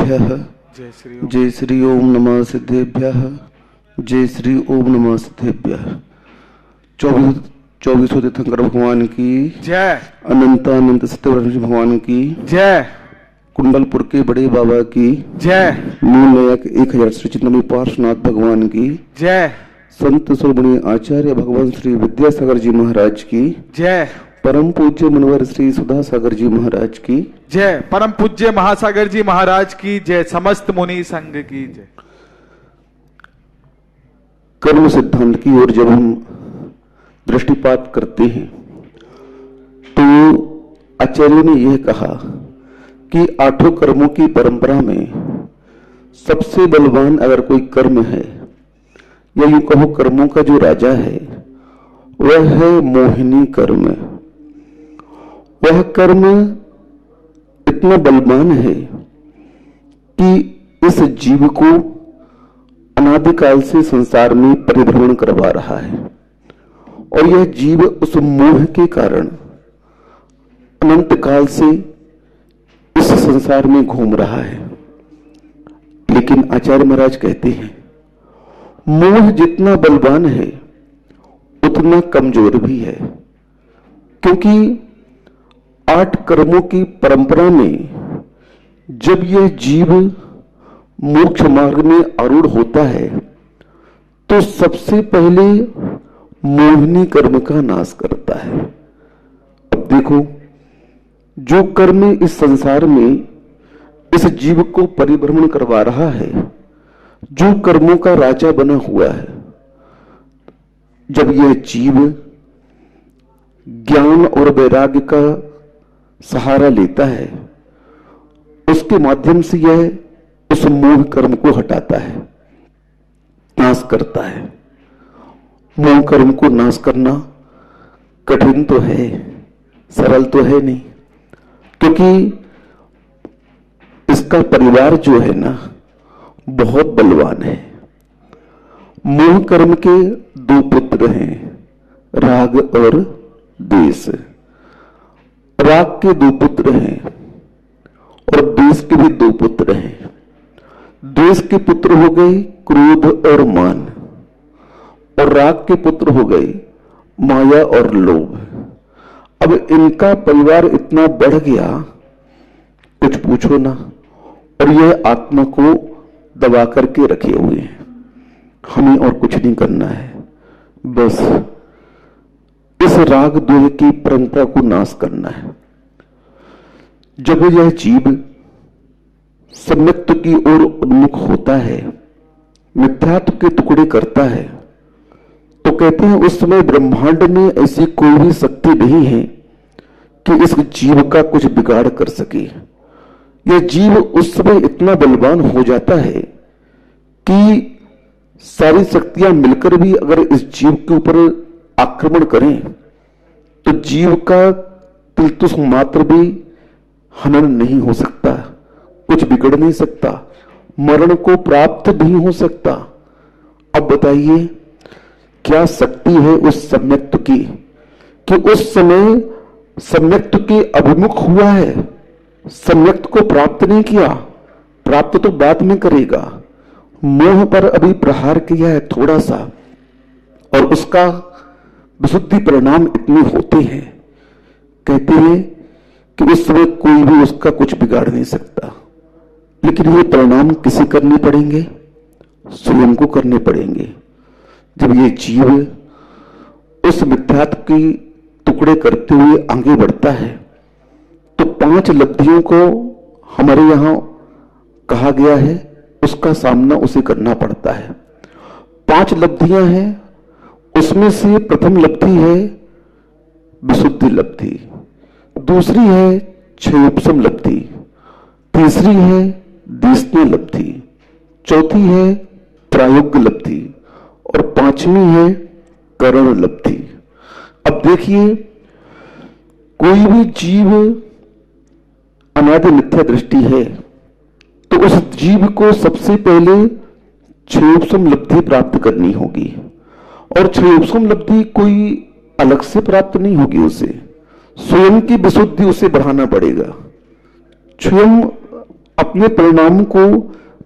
सिद्धेभ्यः। जय श्री ओम नमः सिद्धेभ्यः। जय श्री ओम नमः सिद्धेभ्यः। 24 तीर्थंकर भगवान की जय। अनंत सत्यव्रत भगवान की जय। कुंडलपुर के बड़े बाबा की जय। मूल 1000 श्री चिन्मयी पार्श्वनाथ भगवान की जय। संत सुरमणि आचार्य भगवान श्री विद्यासागर जी महाराज की जय। परम पूज्य मुनिवर श्री सुधा सागर जी महाराज की जय। परम पूज्य महासागर जी महाराज की जय। समस्त मुनि संघ की जय। कर्म सिद्धांत की ओर जब हम दृष्टिपात करते हैं तो आचार्य ने यह कहा कि 8 कर्मों की परंपरा में सबसे बलवान अगर कोई कर्म है या यूं कहो कर्मों का जो राजा है वह है मोहिनी कर्म। वह कर्म इतना बलवान है कि इस जीव को अनादिकाल से संसार में परिभ्रमण करवा रहा है और यह जीव उस मोह के कारण अनंत काल से इस संसार में घूम रहा है। लेकिन आचार्य महाराज कहते हैं मोह जितना बलवान है उतना कमजोर भी है, क्योंकि 8 कर्मों की परंपरा में जब यह जीव मोक्ष मार्ग में आरूढ़ होता है तो सबसे पहले मोहिनी कर्म का नाश करता है। अब देखो, जो कर्म इस संसार में इस जीव को परिभ्रमण करवा रहा है, जो कर्मों का राजा बना हुआ है, जब यह जीव ज्ञान और वैराग्य का सहारा लेता है उसके माध्यम से यह उस मोह कर्म को हटाता है, नाश करता है। मोह कर्म को नाश करना कठिन तो है, सरल तो है नहीं, क्योंकि इसका परिवार जो है ना बहुत बलवान है। मोह कर्म के 2 पुत्र हैं, राग और द्वेष। राग के 2 पुत्र हैं और द्वेष के भी 2 पुत्र हैं। द्वेष के पुत्र हो गए क्रोध और मान, और राग के पुत्र हो गए माया और लोभ। अब इनका परिवार इतना बढ़ गया कुछ पूछो ना, और यह आत्मा को दबा करके रखे हुए हैं। हमें और कुछ नहीं करना है, बस इस राग द्वेष की परंपरा को नाश करना है। जब यह जीव सम्यक्त्व की ओर उन्मुख होता है, मिथ्यात्व के टुकड़े करता है, तो कहते हैं उस समय ब्रह्मांड में ऐसी कोई भी शक्ति नहीं है कि इस जीव का कुछ बिगाड़ कर सके। यह जीव उस समय इतना बलवान हो जाता है कि सारी शक्तियां मिलकर भी अगर इस जीव के ऊपर आक्रमण करें तो जीव का तिलतुस मात्र भी हनन नहीं हो सकता, कुछ बिगड़ नहीं सकता, मरण को प्राप्त नहीं हो सकता। अब बताइए क्या शक्ति है उस सम्यक्त्व की कि उस समय सम्यक्त्व के अभिमुख हुआ है, सम्यक्त्व को प्राप्त नहीं किया, प्राप्त तो बाद में करेगा। मोह पर अभी प्रहार किया है थोड़ा सा, और उसका विशुद्धि परिणाम इतने होते हैं, कहते हैं कि उस समय कोई भी उसका कुछ बिगाड़ नहीं सकता। लेकिन ये परिणाम किसे करने पड़ेंगे? स्वयं को करने पड़ेंगे। जब ये जीव उस मिथ्यात्व की टुकड़े करते हुए आगे बढ़ता है तो 5 लब्धियों को हमारे यहां कहा गया है, उसका सामना उसे करना पड़ता है। 5 लब्धियां हैं, उसमें से प्रथम लब्धि है विशुद्धि लब्धि, दूसरी है क्षयोपशम लब्धि, तीसरी है देशनीय लब्धि, चौथी है प्रायोग्य लब्धि और 5वीं है करण लब्धि। अब देखिए, कोई भी जीव अनादि मिथ्या दृष्टि है तो उस जीव को सबसे पहले क्षयोपशम लब्धि प्राप्त करनी होगी, और क्षयोपशम लब्धि कोई अलग से प्राप्त नहीं होगी, उसे स्वयं की विशुद्धि उसे बढ़ाना पड़ेगा। स्वयं अपने परिणाम को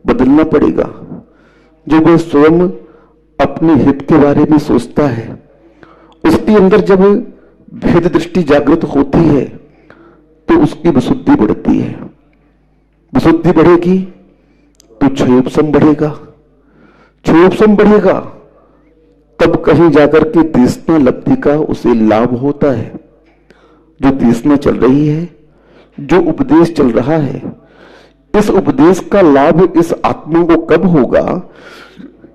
बदलना पड़ेगा। जब वह स्वयं अपने हित के बारे में सोचता है, उसके अंदर जब भेद दृष्टि जागृत होती है, तो उसकी विशुद्धि बढ़ती है। विशुद्धि बढ़ेगी तो क्षयोपशम बढ़ेगा, क्षयोपशम बढ़ेगा तब कहीं जाकर के तृष्णा लब्धि का उसे लाभ होता है। जो तृष्णा चल रही है, जो उपदेश चल रहा है, इस उपदेश का लाभ इस आत्मा को कब होगा?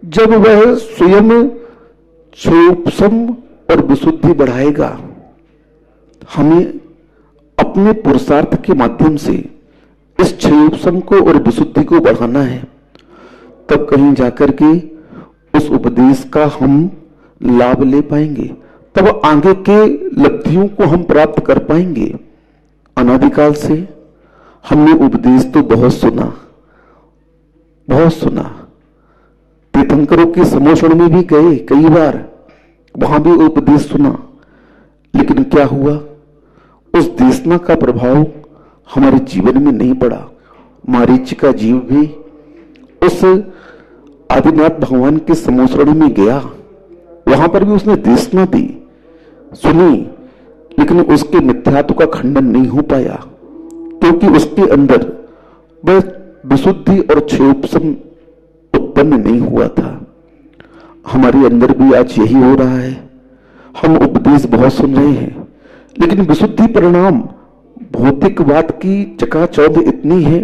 जब वह स्वयं क्षयोपशम और विशुद्धि बढ़ाएगा। हमें अपने पुरुषार्थ के माध्यम से इस क्षयोपशम को और विशुद्धि को बढ़ाना है, तब कहीं जाकर के उस उपदेश का हम लाभ ले पाएंगे, तब आगे के लब्धियों को हम प्राप्त कर पाएंगे। अनादिकाल से हमने उपदेश तो बहुत सुना, बहुत सुना। तीर्थंकरों के समोषण में भी गए कई बार, वहां भी उपदेश सुना, लेकिन क्या हुआ? उस देशना का प्रभाव हमारे जीवन में नहीं पड़ा। मारीच का जीव भी उस आदिनाथ भगवान के समोषण में गया, वहां पर भी उसने देशना दी, सुनी, लेकिन उसके मिथ्यात्व का खंडन नहीं हो पाया, क्योंकि उसके अंदर वह विशुद्धि और क्षयोपशम उत्पन्न नहीं हुआ था। हमारे अंदर भी आज यही हो रहा है। हम उपदेश बहुत सुन रहे हैं, लेकिन विशुद्धि परिणाम भौतिकवाद की चकाचौंध इतनी है,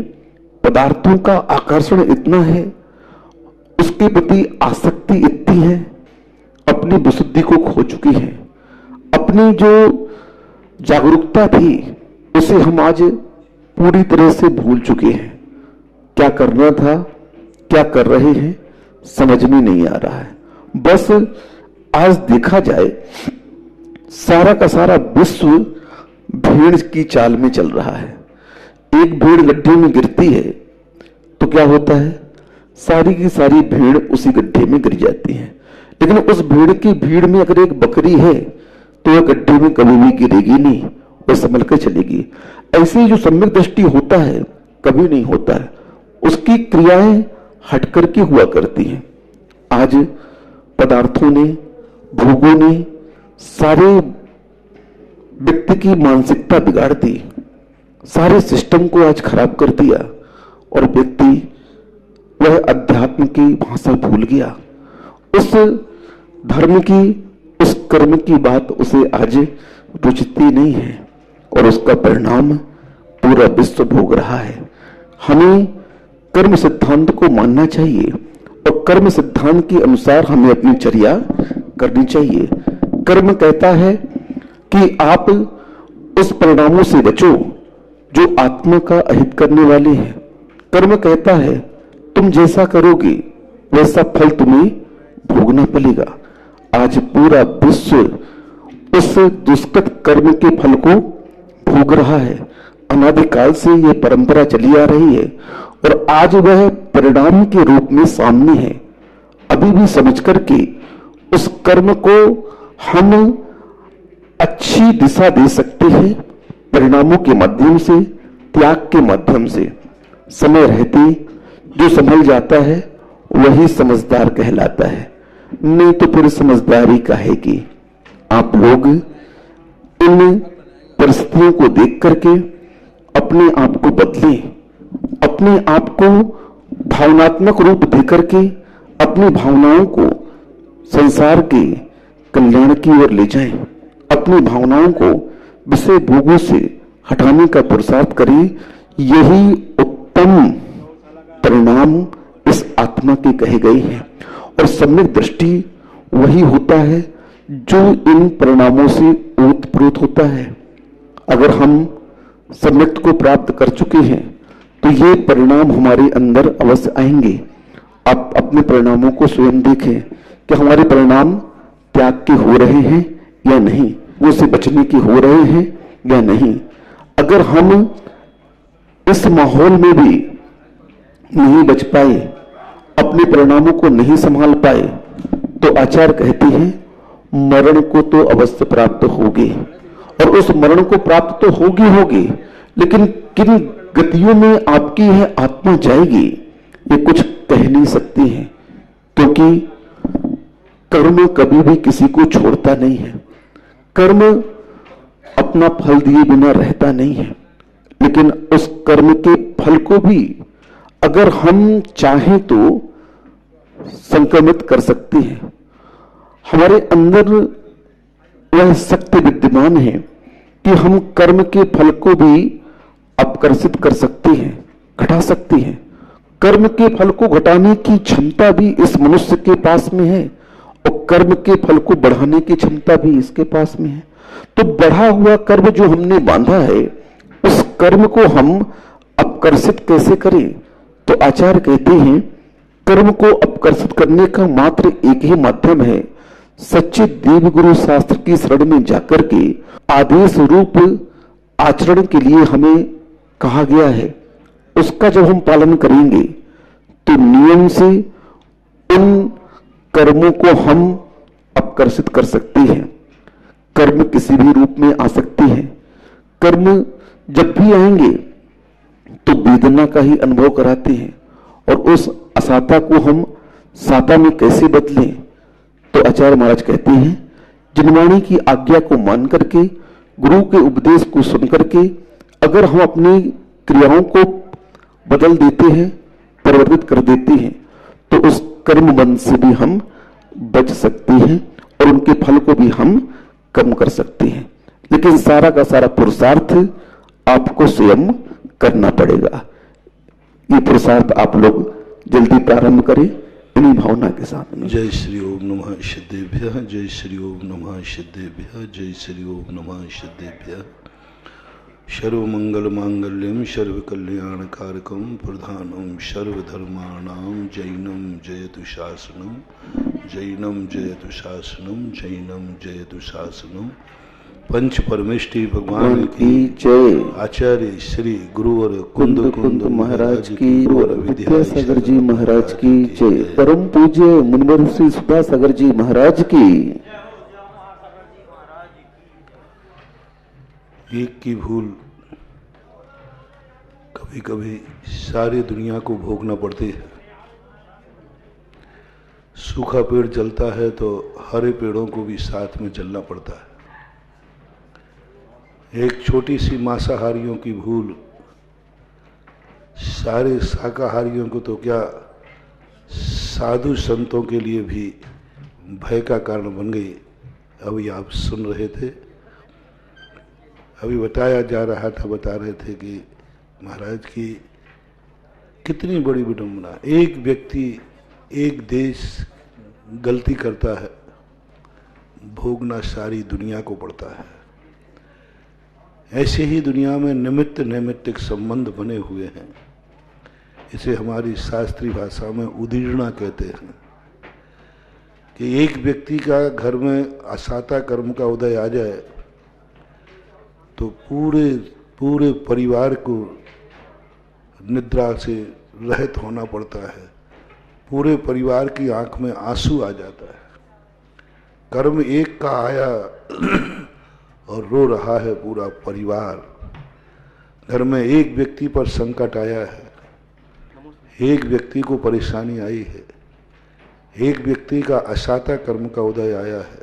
पदार्थों का आकर्षण इतना है, उसके प्रति आसक्ति इतनी है, अपनी विशुद्धि को खो चुकी है। अपनी जो जागरूकता थी उसे हम आज पूरी तरह से भूल चुके हैं। क्या करना था, क्या कर रहे हैं, समझ में नहीं आ रहा है। बस आज देखा जाए, सारा का सारा विश्व भेड़ की चाल में चल रहा है। एक भेड़ गड्ढे में गिरती है तो क्या होता है? सारी की सारी भेड़ उसी गड्ढे में गिर जाती है। लेकिन उस भेड़ की भीड़ में अगर एक बकरी है तो वह गड्ढे में कभी भी गिरेगी नहीं, वह संभल कर चलेगी। ऐसे ही जो सम्यक दृष्टि होता है कभी नहीं होता है, उसकी क्रियाएं हट करके हुआ करती हैं। आज पदार्थों ने, भोगों ने सारे व्यक्ति की मानसिकता बिगाड़ दी, सारे सिस्टम को आज खराब कर दिया, और व्यक्ति वह अध्यात्म की भाषा भूल गया। उस धर्म की, उस कर्म की बात उसे आज रुचती नहीं है, और उसका परिणाम पूरा विश्व भोग रहा है। हमें कर्म सिद्धांत को मानना चाहिए, और कर्म सिद्धांत के अनुसार हमें अपनी चर्या करनी चाहिए। कर्म कहता है कि आप उस परिणामों से बचो जो आत्मा का अहित करने वाले हैं। कर्म कहता है तुम जैसा करोगे वैसा फल तुम्हें भोगना पड़ेगा। आज पूरा विश्व उस दुष्कृत कर्म के फल को भोग रहा है। अनादिकाल से यह परंपरा चली आ रही है, और आज वह परिणाम के रूप में सामने है। अभी भी समझ करके उस कर्म को हम अच्छी दिशा दे सकते हैं, परिणामों के माध्यम से, त्याग के माध्यम से। समय रहते जो संभल जाता है वही समझदार कहलाता है, नहीं तो फिर समझदारी काहे की। आप लोग इन परिस्थितियों को देख करके अपने आप को बदलें, अपने आप को भावनात्मक रूप दे करके अपनी भावनाओं को संसार के कल्याण की ओर ले जाएं। अपनी भावनाओं को विषय भोगों से हटाने का पुरुषार्थ करें। यही उत्तम परिणाम इस आत्मा के कहे गए हैं, और सम्यक दृष्टि वही होता है जो इन परिणामों से ओतप्रोत होता है। अगर हम सम्यक को प्राप्त कर चुके हैं तो ये परिणाम हमारे अंदर अवश्य आएंगे। आप अपने परिणामों को स्वयं देखें कि हमारे परिणाम त्याग के हो रहे हैं या नहीं, वो से बचने के हो रहे हैं या नहीं। अगर हम इस माहौल में भी नहीं बच पाए, अपने परिणामों को नहीं संभाल पाए, तो आचार्य कहते हैं मरण को तो अवश्य प्राप्त होगी, और उस मरण को प्राप्त तो होगी, लेकिन किन गतियों में आपकी यह आत्मा जाएगी, ये कुछ कह नहीं सकती है, क्योंकि कर्म कभी भी किसी को छोड़ता नहीं है। कर्म अपना फल दिए बिना रहता नहीं है, लेकिन उस कर्म के फल को भी अगर हम चाहें तो संक्रमित कर सकते हैं। हमारे अंदर वह शक्ति विद्यमान है कि हम कर्म के फल को भी अपकर्षित कर सकते हैं, घटा सकते हैं। कर्म के फल को घटाने की क्षमता भी इस मनुष्य के पास में है और कर्म के फल को बढ़ाने की क्षमता भी इसके पास में है। तो बढ़ा हुआ कर्म जो हमने बांधा है, उस कर्म को हम अपकर्षित कैसे करें? तो आचार्य कहते हैं कर्म को अपकर्षित करने का मात्र एक ही माध्यम है, सच्चे देव गुरु शास्त्र की शरण में जाकर के आदेश रूप आचरण के लिए हमें कहा गया है। उसका जब हम पालन करेंगे तो नियम से उन कर्मों को हम अपकर्षित कर सकते हैं। कर्म किसी भी रूप में आ सकते हैं। कर्म जब भी आएंगे तो वेदना का ही अनुभव कराते हैं, और उस असाता को हम साता में कैसे बदलें? तो आचार्य महाराज कहते हैं जिनवाणी की आज्ञा को मान करके, गुरु के उपदेश को सुन करके अगर हम अपनी क्रियाओं को बदल देते हैं, परिवर्तित कर देते हैं, तो उस कर्म बंध से भी हम बच सकते हैं और उनके फल को भी हम कम कर सकते हैं। लेकिन सारा का सारा पुरुषार्थ आपको स्वयं करना पड़ेगा। ये पुरुषार्थ आप लोग जल्दी प्रारंभ करें इन्हीं भावना के साथ में। जय श्री ओम नमः सिद्धेभ्यः, जय श्री ओम नमः सिद्धेभ्यः, जय श्री ओम नमः सिद्धेभ्यः। सर्वमंगल मांगल्यम सर्वकल्याणकारकम प्रधानम सर्वधर्माणां जैनम जयतु शासनम, जैनम जयतु शासनम, जैनम जयतु शासनम। पंच परमेष्टि भगवान की जय। आचार्य श्री गुरुवर कुंद कुंद महाराज की, गुरुवर विद्यासागर जी महाराज की जय। परम पूज्य मुनिवर श्री सुधासागर जी महाराज की। एक की भूल कभी कभी सारी दुनिया को भोगना पड़ती है। सूखा पेड़ जलता है तो हरे पेड़ों को भी साथ में जलना पड़ता है। एक छोटी सी मांसाहारियों की भूल सारे शाकाहारियों को तो क्या, साधु संतों के लिए भी भय का कारण बन गई। अभी आप सुन रहे थे, अभी बताया जा रहा था, बता रहे थे कि महाराज की कितनी बड़ी विडंबना। एक व्यक्ति, एक देश गलती करता है, भोगना सारी दुनिया को पड़ता है। ऐसे ही दुनिया में निमित्त नैमित्तिक संबंध बने हुए हैं। इसे हमारी शास्त्रीय भाषा में उदीर्णा कहते हैं कि एक व्यक्ति का घर में असाता कर्म का उदय आ जाए तो पूरे परिवार को निद्रा से रहित होना पड़ता है। पूरे परिवार की आंख में आंसू आ जाता है। कर्म एक का आया और रो रहा है पूरा परिवार। घर में एक व्यक्ति पर संकट आया है, एक व्यक्ति को परेशानी आई है, एक व्यक्ति का असाता कर्म का उदय आया है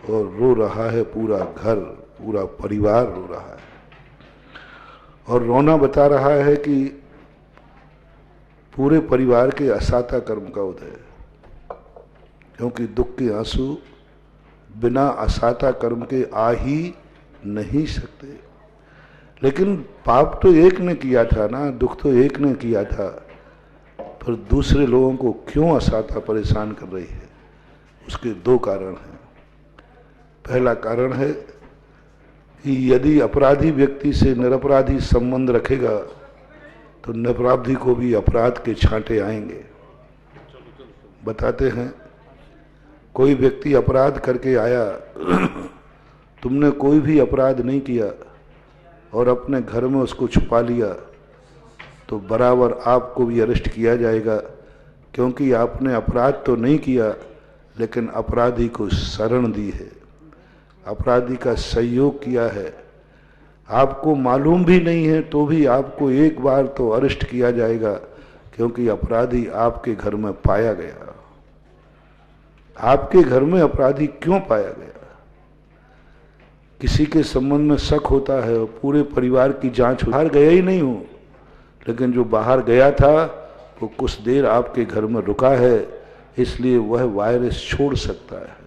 और रो रहा है पूरा घर, पूरा परिवार रो रहा है। और रोना बता रहा है कि पूरे परिवार के असाता कर्म का उदय, क्योंकि दुख के आंसू बिना असाता कर्म के आ ही नहीं सकते। लेकिन पाप तो एक ने किया था ना, दुख तो एक ने किया था, पर दूसरे लोगों को क्यों असाता परेशान कर रही है? उसके दो कारण हैं। पहला कारण है कि यदि अपराधी व्यक्ति से निरपराधी संबंध रखेगा तो निरपराधी को भी अपराध के छांटे आएंगे। बताते हैं, कोई व्यक्ति अपराध करके आया, तुमने कोई भी अपराध नहीं किया और अपने घर में उसको छुपा लिया, तो बराबर आपको भी अरेस्ट किया जाएगा, क्योंकि आपने अपराध तो नहीं किया लेकिन अपराधी को शरण दी है, अपराधी का सहयोग किया है। आपको मालूम भी नहीं है तो भी आपको एक बार तो अरेस्ट किया जाएगा, क्योंकि अपराधी आपके घर में पाया गया। आपके घर में अपराधी क्यों पाया गया? किसी के संबंध में शक होता है और पूरे परिवार की जांच बाहर गया ही नहीं हूं, लेकिन जो बाहर गया था वो कुछ देर आपके घर में रुका है, इसलिए वह वायरस छोड़ सकता है।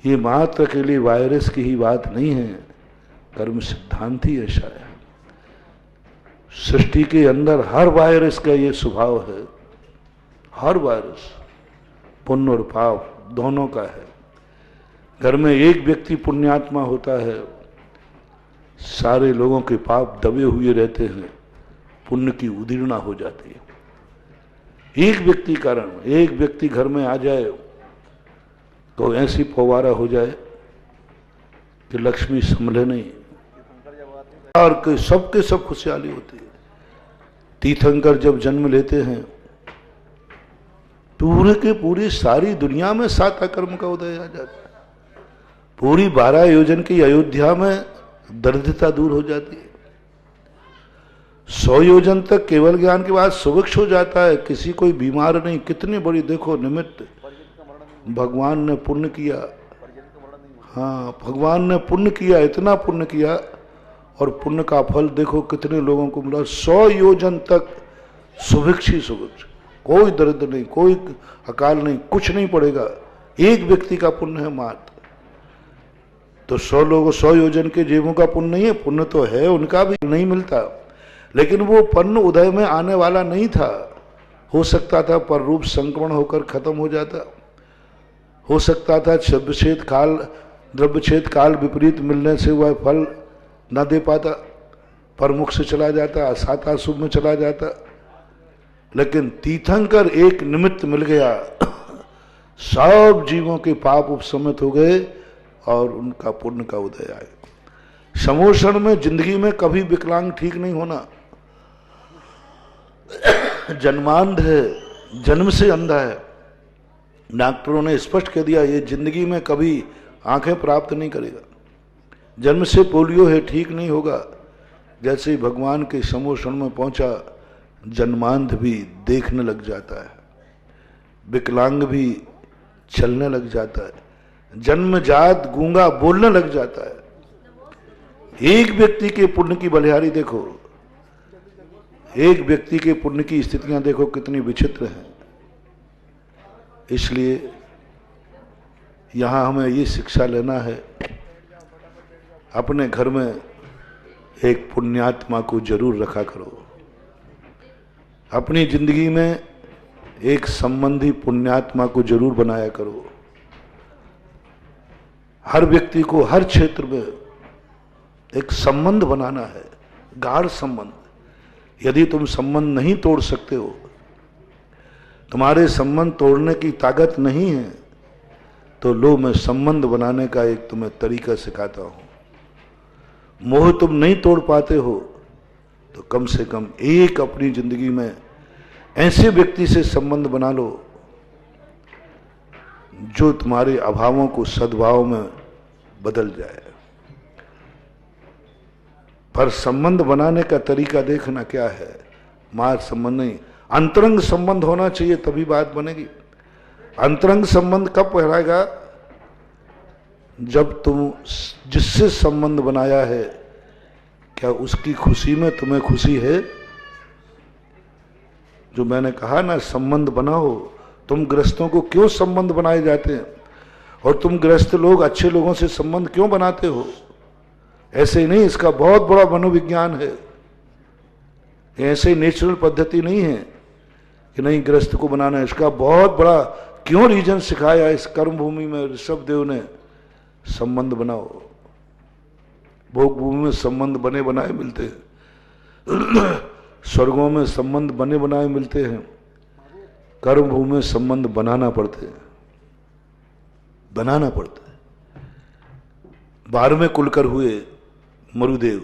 ये मात्र के लिए वायरस की ही बात नहीं है, कर्म सिद्धांत ही ऐसा है। सृष्टि के अंदर हर वायरस का ये स्वभाव है, हर वायरस पुण्य और पाप दोनों का है। घर में एक व्यक्ति पुण्यात्मा होता है, सारे लोगों के पाप दबे हुए रहते हैं, पुण्य की उदीर्णा हो जाती है। एक व्यक्ति कारण, एक व्यक्ति घर में आ जाए तो ऐसी फौवारा हो जाए कि लक्ष्मी संभले नहीं, और सबके सब खुशहाली होती है। तीर्थंकर जब जन्म लेते हैं, पूरे के पूरी सारी दुनिया में 7 कर्म का उदय आ जाता है। पूरी 12 योजन की अयोध्या में दरिद्रता दूर हो जाती है। 100 योजन तक केवल ज्ञान के बाद सुभिक्ष हो जाता है, किसी कोई बीमार नहीं। कितनी बड़ी देखो निमित्त भगवान ने पुण्य किया। हाँ, भगवान ने पुण्य किया, इतना पुण्य किया, और पुण्य का फल देखो कितने लोगों को मिला। 100 योजन तक सुभिक्ष ही सुभिक्ष, कोई दरिद्र नहीं, कोई अकाल नहीं, कुछ नहीं पड़ेगा। एक व्यक्ति का पुण्य है मात्र। तो 100 लोगों, 100 योजन के जीवों का पुण्य नहीं है, पुण्य तो है, उनका भी नहीं मिलता, लेकिन वो पुण्य उदय में आने वाला नहीं था। हो सकता था पर रूप संक्रमण होकर खत्म हो जाता, हो सकता था द्रव्यच्छेद काल विपरीत मिलने से वह फल न दे पाता, पर मुख से चला जाता, सात अशुभ में चला जाता। लेकिन तीर्थंकर एक निमित्त मिल गया, सब जीवों के पाप उपशमित हो गए और उनका पुण्य का उदय आया। समोषण में जिंदगी में कभी विकलांग ठीक नहीं होना। जन्मांध है, जन्म से अंधा है। डॉक्टरों ने स्पष्ट कह दिया ये जिंदगी में कभी आंखें प्राप्त नहीं करेगा। जन्म से पोलियो है, ठीक नहीं होगा। जैसे ही भगवान के समोषण में पहुंचा, जन्मांध भी देखने लग जाता है, विकलांग भी चलने लग जाता है, जन्मजात गूंगा बोलने लग जाता है। एक व्यक्ति के पुण्य की बलिहारी देखो, एक व्यक्ति के पुण्य की स्थितियां देखो कितनी विचित्र हैं। इसलिए यहां हमें ये शिक्षा लेना है, अपने घर में एक पुण्यात्मा को जरूर रखा करो। अपनी जिंदगी में एक संबंधी पुण्यात्मा को जरूर बनाया करो। हर व्यक्ति को हर क्षेत्र में एक संबंध बनाना है, गाढ़ संबंध। यदि तुम संबंध नहीं तोड़ सकते हो, तुम्हारे संबंध तोड़ने की ताकत नहीं है, तो लो मैं संबंध बनाने का एक तुम्हें तरीका सिखाता हूं। मोह तुम नहीं तोड़ पाते हो तो कम से कम एक अपनी जिंदगी में ऐसे व्यक्ति से संबंध बना लो जो तुम्हारे अभावों को सद्भाव में बदल जाए। पर संबंध बनाने का तरीका देखना क्या है, मार संबंध नहीं, अंतरंग संबंध होना चाहिए, तभी बात बनेगी। अंतरंग संबंध कब पहराएगा? जब तुम जिससे संबंध बनाया है, क्या उसकी खुशी में तुम्हें खुशी है? जो मैंने कहा ना, संबंध बनाओ। तुम गृहस्थों को क्यों संबंध बनाए जाते हैं, और तुम गृहस्थ लोग अच्छे लोगों से संबंध क्यों बनाते हो? ऐसे ही नहीं, इसका बहुत बड़ा मनोविज्ञान है। ऐसे नेचुरल पद्धति नहीं है कि नहीं गृहस्थ को बनाना है। इसका बहुत बड़ा क्यों रीजन सिखाया इस कर्म भूमि में ऋषभ देव ने, संबंध बनाओ। भोग भूमि में संबंध बने बनाए मिलते हैं, स्वर्गों में संबंध बने बनाए मिलते हैं, कर्म भूमि में संबंध बनाना पड़ते हैं, बनाना पड़ता है। 12वें कुलकर हुए मरुदेव।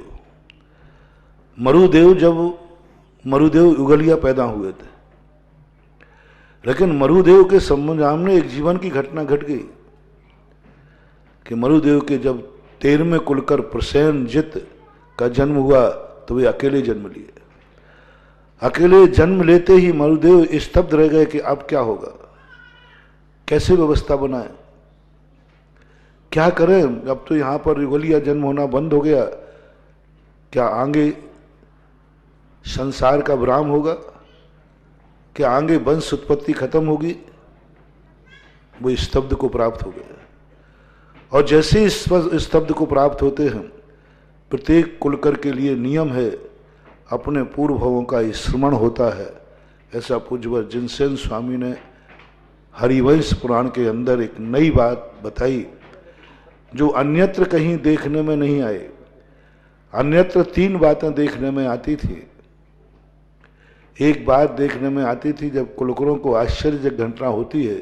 मरुदेव युगलिया पैदा हुए थे, लेकिन मरुदेव के सामने एक जीवन की घटना घट गई कि मरुदेव के जब 13वें कुलकर प्रसेनजित का जन्म हुआ तो वे अकेले जन्म लिए। अकेले जन्म लेते ही मरुदेव स्तब्ध रह गए कि अब क्या होगा, कैसे व्यवस्था बनाए, क्या करें। अब तो यहां पर युगलिया जन्म होना बंद हो गया, क्या आगे संसार का विराम होगा, क्या आगे वंश उत्पत्ति खत्म होगी। वो स्तब्ध को प्राप्त हो गए। और जैसे इस स्तब्ध को प्राप्त होते हैं, प्रत्येक कुलकर के लिए नियम है, अपने पूर्व भवों का स्मरण होता है। ऐसा पूज्यवर जिनसेन स्वामी ने हरिवंश पुराण के अंदर एक नई बात बताई जो अन्यत्र कहीं देखने में नहीं आए। अन्यत्र 3 बातें देखने में आती थी। एक बात देखने में आती थी, जब कुलकरों को आश्चर्य घटना होती है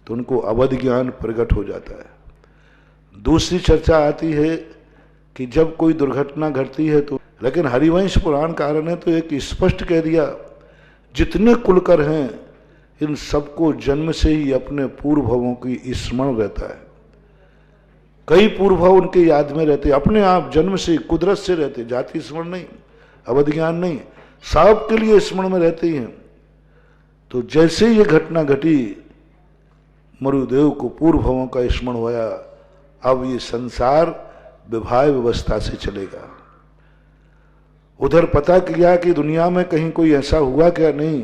तो उनको अवध ज्ञान प्रकट हो जाता है। दूसरी चर्चा आती है कि जब कोई दुर्घटना घटती है तो, लेकिन हरिवंश पुराणकार ने तो एक स्पष्ट कह दिया, जितने कुलकर हैं इन सबको जन्म से ही अपने पूर्व भवों की स्मरण रहता है। कई पूर्व भव उनके याद में रहते, अपने आप जन्म से कुदरत से रहते, जाति स्मरण नहीं, अवध ज्ञान नहीं, सब के लिए स्मरण में रहते हैं। तो जैसे ये घटना घटी, मरुदेव को पूर्व भवों का स्मरण होया। अब ये संसार विवाह व्यवस्था से चलेगा। उधर पता किया कि दुनिया में कहीं कोई ऐसा हुआ क्या, नहीं।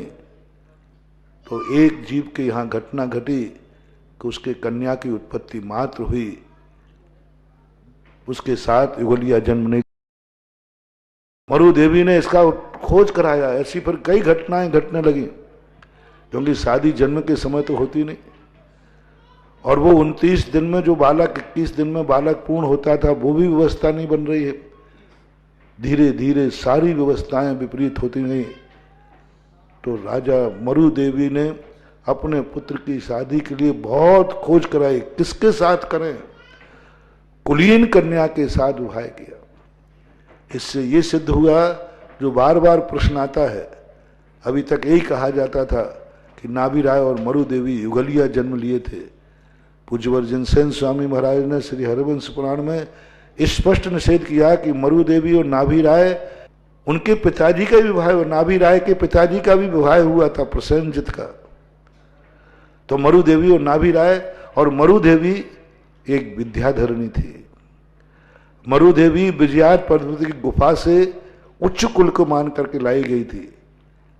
तो एक जीव के यहां घटना घटी कि उसके कन्या की उत्पत्ति मात्र हुई, उसके साथ युगलिया जन्म नहीं। मरु देवी ने इसका खोज कराया। ऐसी फिर कई घटनाएं घटने लगी, क्योंकि शादी जन्म के समय तो होती नहीं। और वो 29 दिन में जो बालक, 21 दिन में बालक पूर्ण होता था, वो भी व्यवस्था नहीं बन रही है। धीरे धीरे सारी व्यवस्थाएं विपरीत होती गई। तो राजा मरु देवी ने अपने पुत्र की शादी के लिए बहुत खोज कराई, किसके साथ करें। कुलीन कन्या के साथ विवाह किया। इससे ये सिद्ध हुआ, जो बार बार प्रश्न आता है, अभी तक यही कहा जाता था कि नाभि राय और मरु देवी युगलिया जन्म लिए थे। पूज्यवर जिनसेन स्वामी महाराज ने श्री हरिवंश पुराण में स्पष्ट निषेध किया कि मरु देवी और नाभि राय, उनके पिताजी का भी विवाह, नाभि राय के पिताजी का भी विवाह हुआ था प्रसेनजित का। तो मरु देवी और नाभि राय, और मरु देवी एक विद्याधरणी थी। मरु देवी विजयात पर्वत की गुफा से उच्च कुल को मान करके लाई गई थी।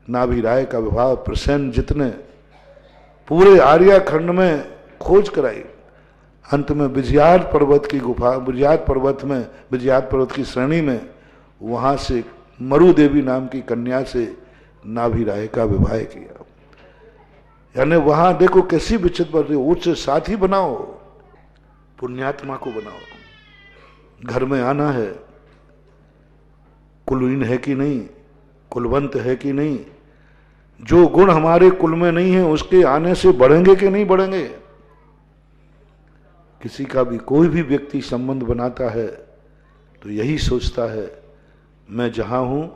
नाभि राय का विवाह प्रसेनजित ने पूरे आर्या खंड में खोज कराई। अंत में विजयात पर्वत की गुफा, विजयात पर्वत में, विजयात पर्वत की श्रेणी में, वहां से मरु देवी नाम की कन्या से नाभि राय का विवाह किया। यानी वहां देखो कैसी विचित्र बढ़ रही। उच्च साथी बनाओ, पुण्यात्मा को बनाओ। घर में आना है, कुलीन है कि नहीं, कुलवंत है कि नहीं, जो गुण हमारे कुल में नहीं है उसके आने से बढ़ेंगे कि नहीं बढ़ेंगे। किसी का भी कोई भी व्यक्ति संबंध बनाता है तो यही सोचता है, मैं जहां हूं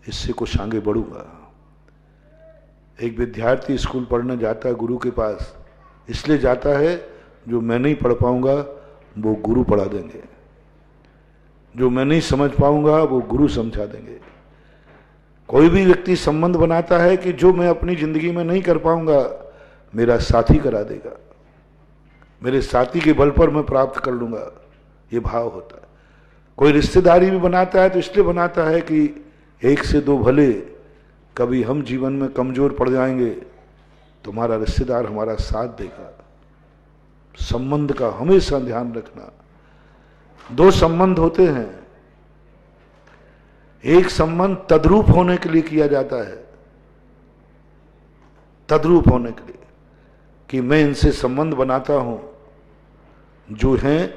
इससे कुछ आगे बढ़ूंगा। एक विद्यार्थी स्कूल पढ़ने जाता है गुरु के पास, इसलिए जाता है जो मैं नहीं पढ़ पाऊंगा वो गुरु पढ़ा देंगे, जो मैं नहीं समझ पाऊंगा वो गुरु समझा देंगे। कोई भी व्यक्ति संबंध बनाता है कि जो मैं अपनी जिंदगी में नहीं कर पाऊंगा मेरा साथी करा देगा, मेरे साथी के बल पर मैं प्राप्त कर लूंगा, ये भाव होता है। कोई रिश्तेदारी भी बनाता है तो इसलिए बनाता है कि 1 से 2 भले, कभी हम जीवन में कमजोर पड़ जाएंगे तुम्हारा रिश्तेदार हमारा साथ देगा। संबंध का हमेशा ध्यान रखना। 2 संबंध होते हैं, एक संबंध तद्रूप होने के लिए किया जाता है, तद्रूप होने के लिए कि मैं इनसे संबंध बनाता हूं, जो हैं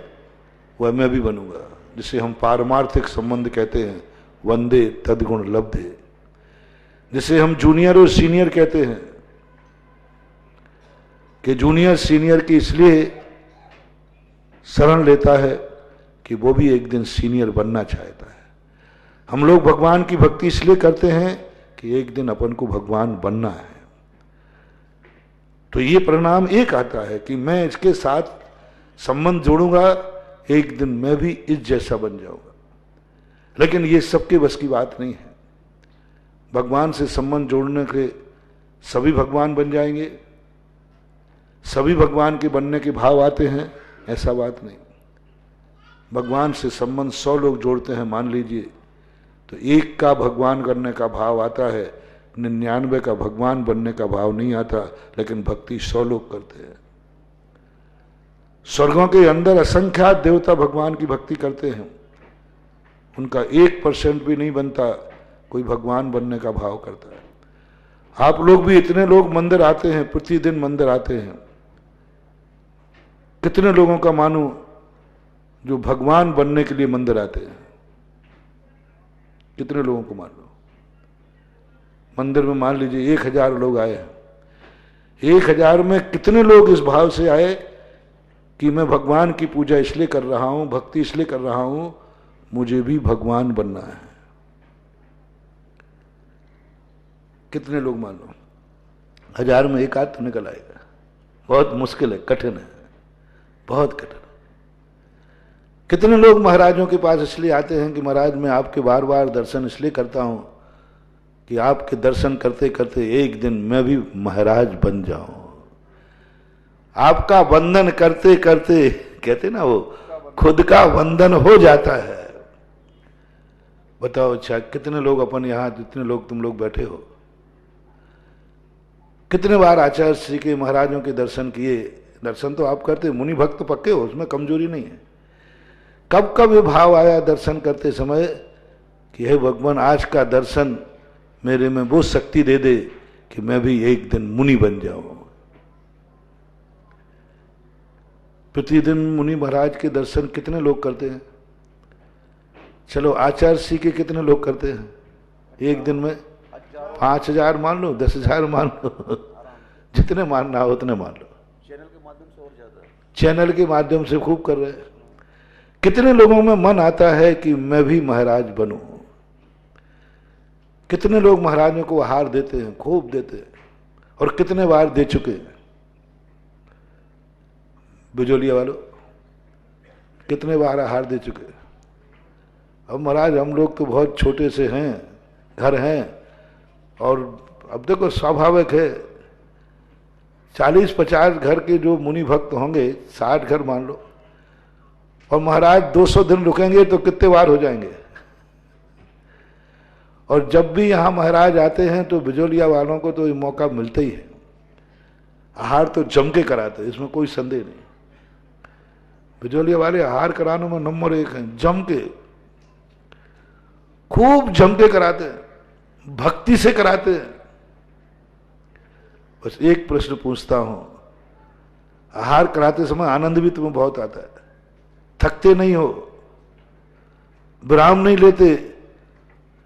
वह मैं भी बनूंगा, जिसे हम पारमार्थिक संबंध कहते हैं, वंदे तद्गुण लब्धे। जिसे हम जूनियर और सीनियर कहते हैं कि जूनियर सीनियर की इसलिए शरण लेता है कि वो भी एक दिन सीनियर बनना चाहता है। हम लोग भगवान की भक्ति इसलिए करते हैं कि एक दिन अपन को भगवान बनना है। तो ये परिणाम एक आता है कि मैं इसके साथ संबंध जोड़ूंगा, एक दिन मैं भी इस जैसा बन जाऊंगा। लेकिन ये सबके बस की बात नहीं है। भगवान से संबंध जोड़ने के सभी भगवान बन जाएंगे, सभी भगवान के बनने के भाव आते हैं, ऐसा बात नहीं। भगवान से संबंध 100 लोग जोड़ते हैं मान लीजिए, तो एक का भगवान करने का भाव आता है, 99 का भगवान बनने का भाव नहीं आता। लेकिन भक्ति 100 लोग करते हैं। स्वर्गों के अंदर असंख्यात देवता भगवान की भक्ति करते हैं, उनका 1% भी नहीं बनता कोई भगवान बनने का भाव करता है। आप लोग भी इतने लोग मंदिर आते हैं, प्रतिदिन मंदिर आते हैं, कितने लोगों का मानो जो भगवान बनने के लिए मंदिर आते हैं? कितने लोगों को मान लो? मंदिर में मान लीजिए 1000 लोग आए हैं, 1000 में कितने लोग इस भाव से आए कि मैं भगवान की पूजा इसलिए कर रहा हूं, भक्ति इसलिए कर रहा हूं, मुझे भी भगवान बनना है? कितने लोग मान लो? 1000 में एक आध तो निकल आएगा। बहुत मुश्किल है, कठिन है, बहुत कठिन। कितने लोग महाराजों के पास इसलिए आते हैं कि महाराज मैं आपके बार बार दर्शन इसलिए करता हूं कि आपके दर्शन करते करते एक दिन मैं भी महाराज बन जाऊं। आपका वंदन करते करते, कहते ना वो खुद का वंदन हो जाता है। बताओ अच्छा, कितने लोग अपन यहां, जितने लोग तुम लोग बैठे हो, कितने बार आचार्य श्री के महाराजों के दर्शन किए? दर्शन तो आप करते, मुनि भक्त तो पक्के हो, उसमें कमजोरी नहीं है। कब कब ये भाव आया दर्शन करते समय कि हे भगवान, आज का दर्शन मेरे में वो शक्ति दे दे कि मैं भी एक दिन मुनि बन जाऊं। प्रतिदिन मुनि महाराज के दर्शन कितने लोग करते हैं? चलो आचार्य श्री के कितने लोग करते हैं एक दिन में? 5000 मान लो, 10,000 मान लो, जितने मानना हो उतने मान लो। चैनल के माध्यम से और ज्यादा, चैनल के माध्यम से खूब कर रहे हैं। कितने लोगों में मन आता है कि मैं भी महाराज बनूं? कितने लोग महाराजों को आहार देते हैं, खूब देते हैं, और कितने बार दे चुके हैं? बिजोलिया वालों कितने बार आहार दे चुके हैं? अब महाराज हम लोग तो बहुत छोटे से हैं, घर हैं, और अब देखो स्वाभाविक है 40-50 घर के जो मुनि भक्त होंगे, 60 घर मान लो, और महाराज 200 दिन रुकेंगे तो कितने बार हो जाएंगे? और जब भी यहां महाराज आते हैं तो बिजोलिया वालों को तो ये मौका मिलता ही है, आहार तो जम के कराते हैं, इसमें कोई संदेह नहीं। बिजोलिया वाले आहार कराने में नंबर 1 हैं, जम के, खूब जम के कराते हैं, भक्ति से कराते हैं। बस एक प्रश्न पूछता हूं, आहार कराते समय आनंद भी तुम्हें बहुत आता है? थकते नहीं हो? विराम नहीं लेते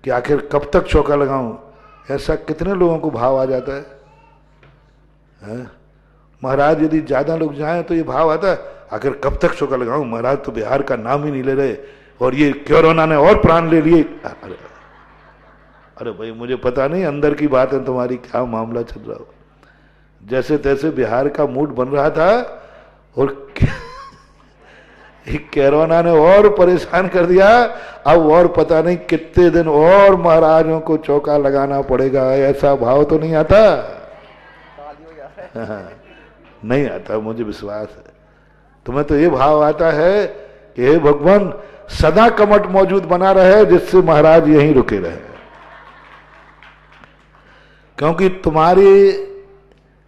कि आखिर कब तक चौका लगाऊं? ऐसा कितने लोगों को भाव आ जाता है? महाराज यदि ज्यादा लोग जाएं तो ये भाव आता है, आखिर कब तक चौका लगाऊं? महाराज तो बिहार का नाम ही नहीं ले रहे, और ये कोरोना ने और प्राण ले लिए। अरे भाई, मुझे पता नहीं अंदर की बात है तुम्हारी, क्या मामला चल रहा हो। जैसे तैसे बिहार का मूड बन रहा था, और कोरोना ने और परेशान कर दिया। अब और पता नहीं कितने दिन और महाराजों को चौका लगाना पड़ेगा, ऐसा भाव तो नहीं आता? नहीं आता, मुझे विश्वास है। तुम्हें तो ये भाव आता है कि हे भगवान, सदा कमट मौजूद बना रहे जिससे महाराज यहीं रुके रहे। क्योंकि तुम्हारी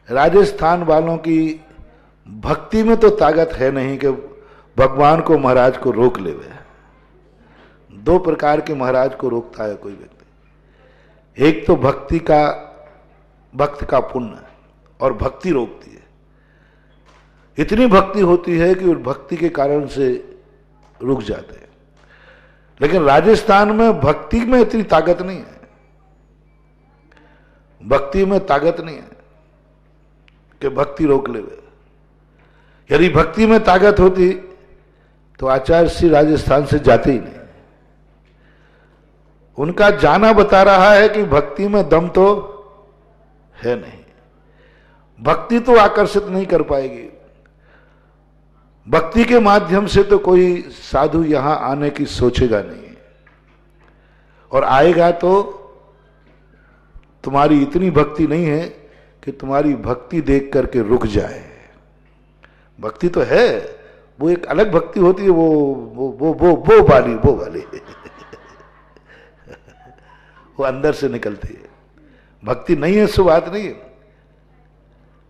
राजस्थान वालों की भक्ति में तो ताकत है नहीं कि भगवान को, महाराज को रोक ले। 2 प्रकार के महाराज को रोकता है कोई व्यक्ति। एक तो भक्ति का, भक्त का पुण्य, और भक्ति रोकती है। इतनी भक्ति होती है कि उस भक्ति के कारण से रुक जाते हैं। लेकिन राजस्थान में भक्ति में इतनी ताकत नहीं है, भक्ति में ताकत नहीं है कि भक्ति रोक ले। यदि भक्ति में ताकत होती तो आचार्य श्री राजस्थान से जाते ही नहीं। उनका जाना बता रहा है कि भक्ति में दम तो है नहीं, भक्ति तो आकर्षित नहीं कर पाएगी। भक्ति के माध्यम से तो कोई साधु यहां आने की सोचेगा नहीं, और आएगा तो तुम्हारी इतनी भक्ति नहीं है कि तुम्हारी भक्ति देख करके रुक जाए। भक्ति तो है, वो एक अलग भक्ति होती है, वो वाली वो अंदर से निकलती है। भक्ति नहीं है सो बात नहीं है।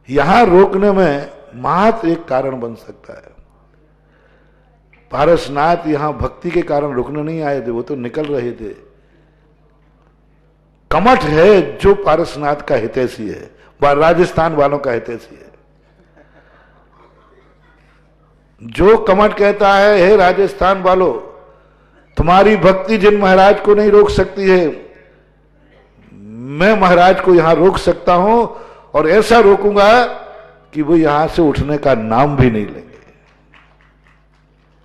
यहां रोकने में मात्र एक कारण बन सकता है। पारसनाथ यहां भक्ति के कारण रुकने नहीं आए थे, वो तो निकल रहे थे। कमठ है जो पारसनाथ का हितैषी है, राजस्थान वालों का हितैषी है। जो कमठ कहता है, हे राजस्थान वालों, तुम्हारी भक्ति जिन महाराज को नहीं रोक सकती है, मैं महाराज को यहां रोक सकता हूं, और ऐसा रोकूंगा कि वो यहां से उठने का नाम भी नहीं लेंगे।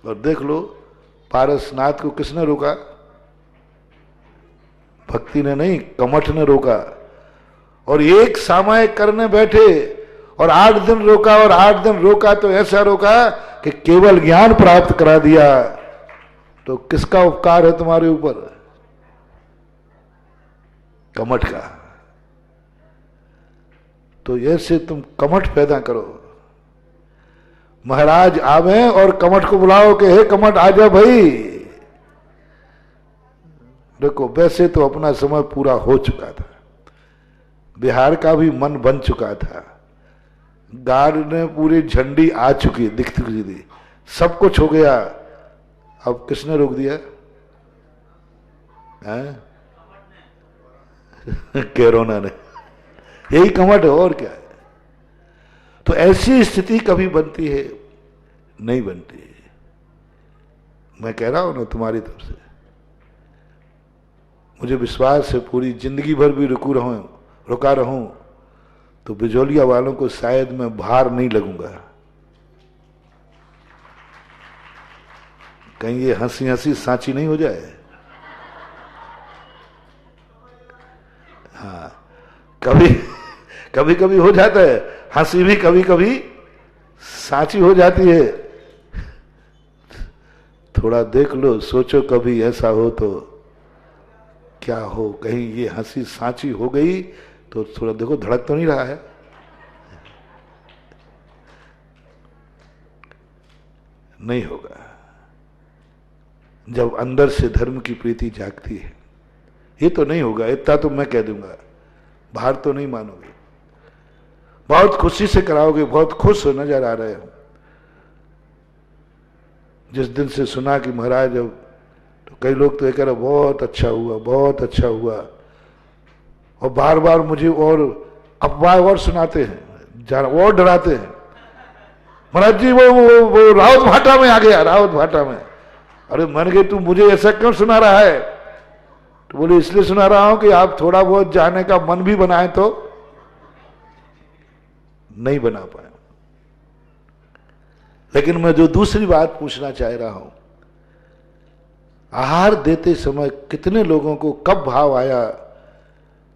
और देख लो, पारसनाथ को किसने रोका? भक्ति ने नहीं, कमठ ने रोका। और एक सामायिक करने बैठे और 8 दिन रोका, और 8 दिन रोका तो ऐसा रोका कि केवल ज्ञान प्राप्त करा दिया। तो किसका उपकार है तुम्हारे ऊपर? कमठ का। तो ऐसे तुम कमठ पैदा करो। महाराज आवे और कमठ को बुलाओ कि हे कमठ आजा भाई। देखो, वैसे तो अपना समय पूरा हो चुका था, बिहार का भी मन बन चुका था, गार्ड ने पूरी झंडी आ चुकी, दिख चुकी थी, सब कुछ हो गया। अब किसने रोक दिया? कोरोना ने। यही कमठ है, और क्या है? तो ऐसी स्थिति कभी बनती है? नहीं बनती। मैं कह रहा हूं ना तुम्हारी तरफ से, मुझे विश्वास है पूरी जिंदगी भर भी रुका रहूं तो बिजोलिया वालों को शायद मैं भार नहीं लगूंगा। कहीं ये हंसी हंसी सांची नहीं हो जाए। हाँ, कभी कभी हो जाता है, हंसी भी कभी कभी सांची हो जाती है। थोड़ा देख लो, सोचो कभी ऐसा हो तो क्या हो। कहीं ये हंसी सांची हो गई तो थोड़ा देखो, धड़क तो नहीं रहा है। नहीं होगा। जब अंदर से धर्म की प्रीति जागती है, ये तो नहीं होगा। इतना तो मैं कह दूंगा, बाहर तो नहीं मानोगे, बहुत खुशी से कराओगे, बहुत खुश नजर आ रहे हो। जिस दिन से सुना कि महाराज, अब तो कई लोग तो ये कह रहे बहुत अच्छा हुआ, बहुत अच्छा हुआ, और बार बार मुझे और अफवाह और सुनाते हैं, और डराते हैं। महाराज जी वो रावत भाटा में आ गया, रावत भाटा में। अरे मन गए, तू मुझे ऐसा क्यों सुना रहा है? तो बोले इसलिए सुना रहा हूं कि आप थोड़ा बहुत जाने का मन भी बनाए तो नहीं बना पाए। लेकिन मैं जो दूसरी बात पूछना चाह रहा हूं, आहार देते समय कितने लोगों को कब भाव आया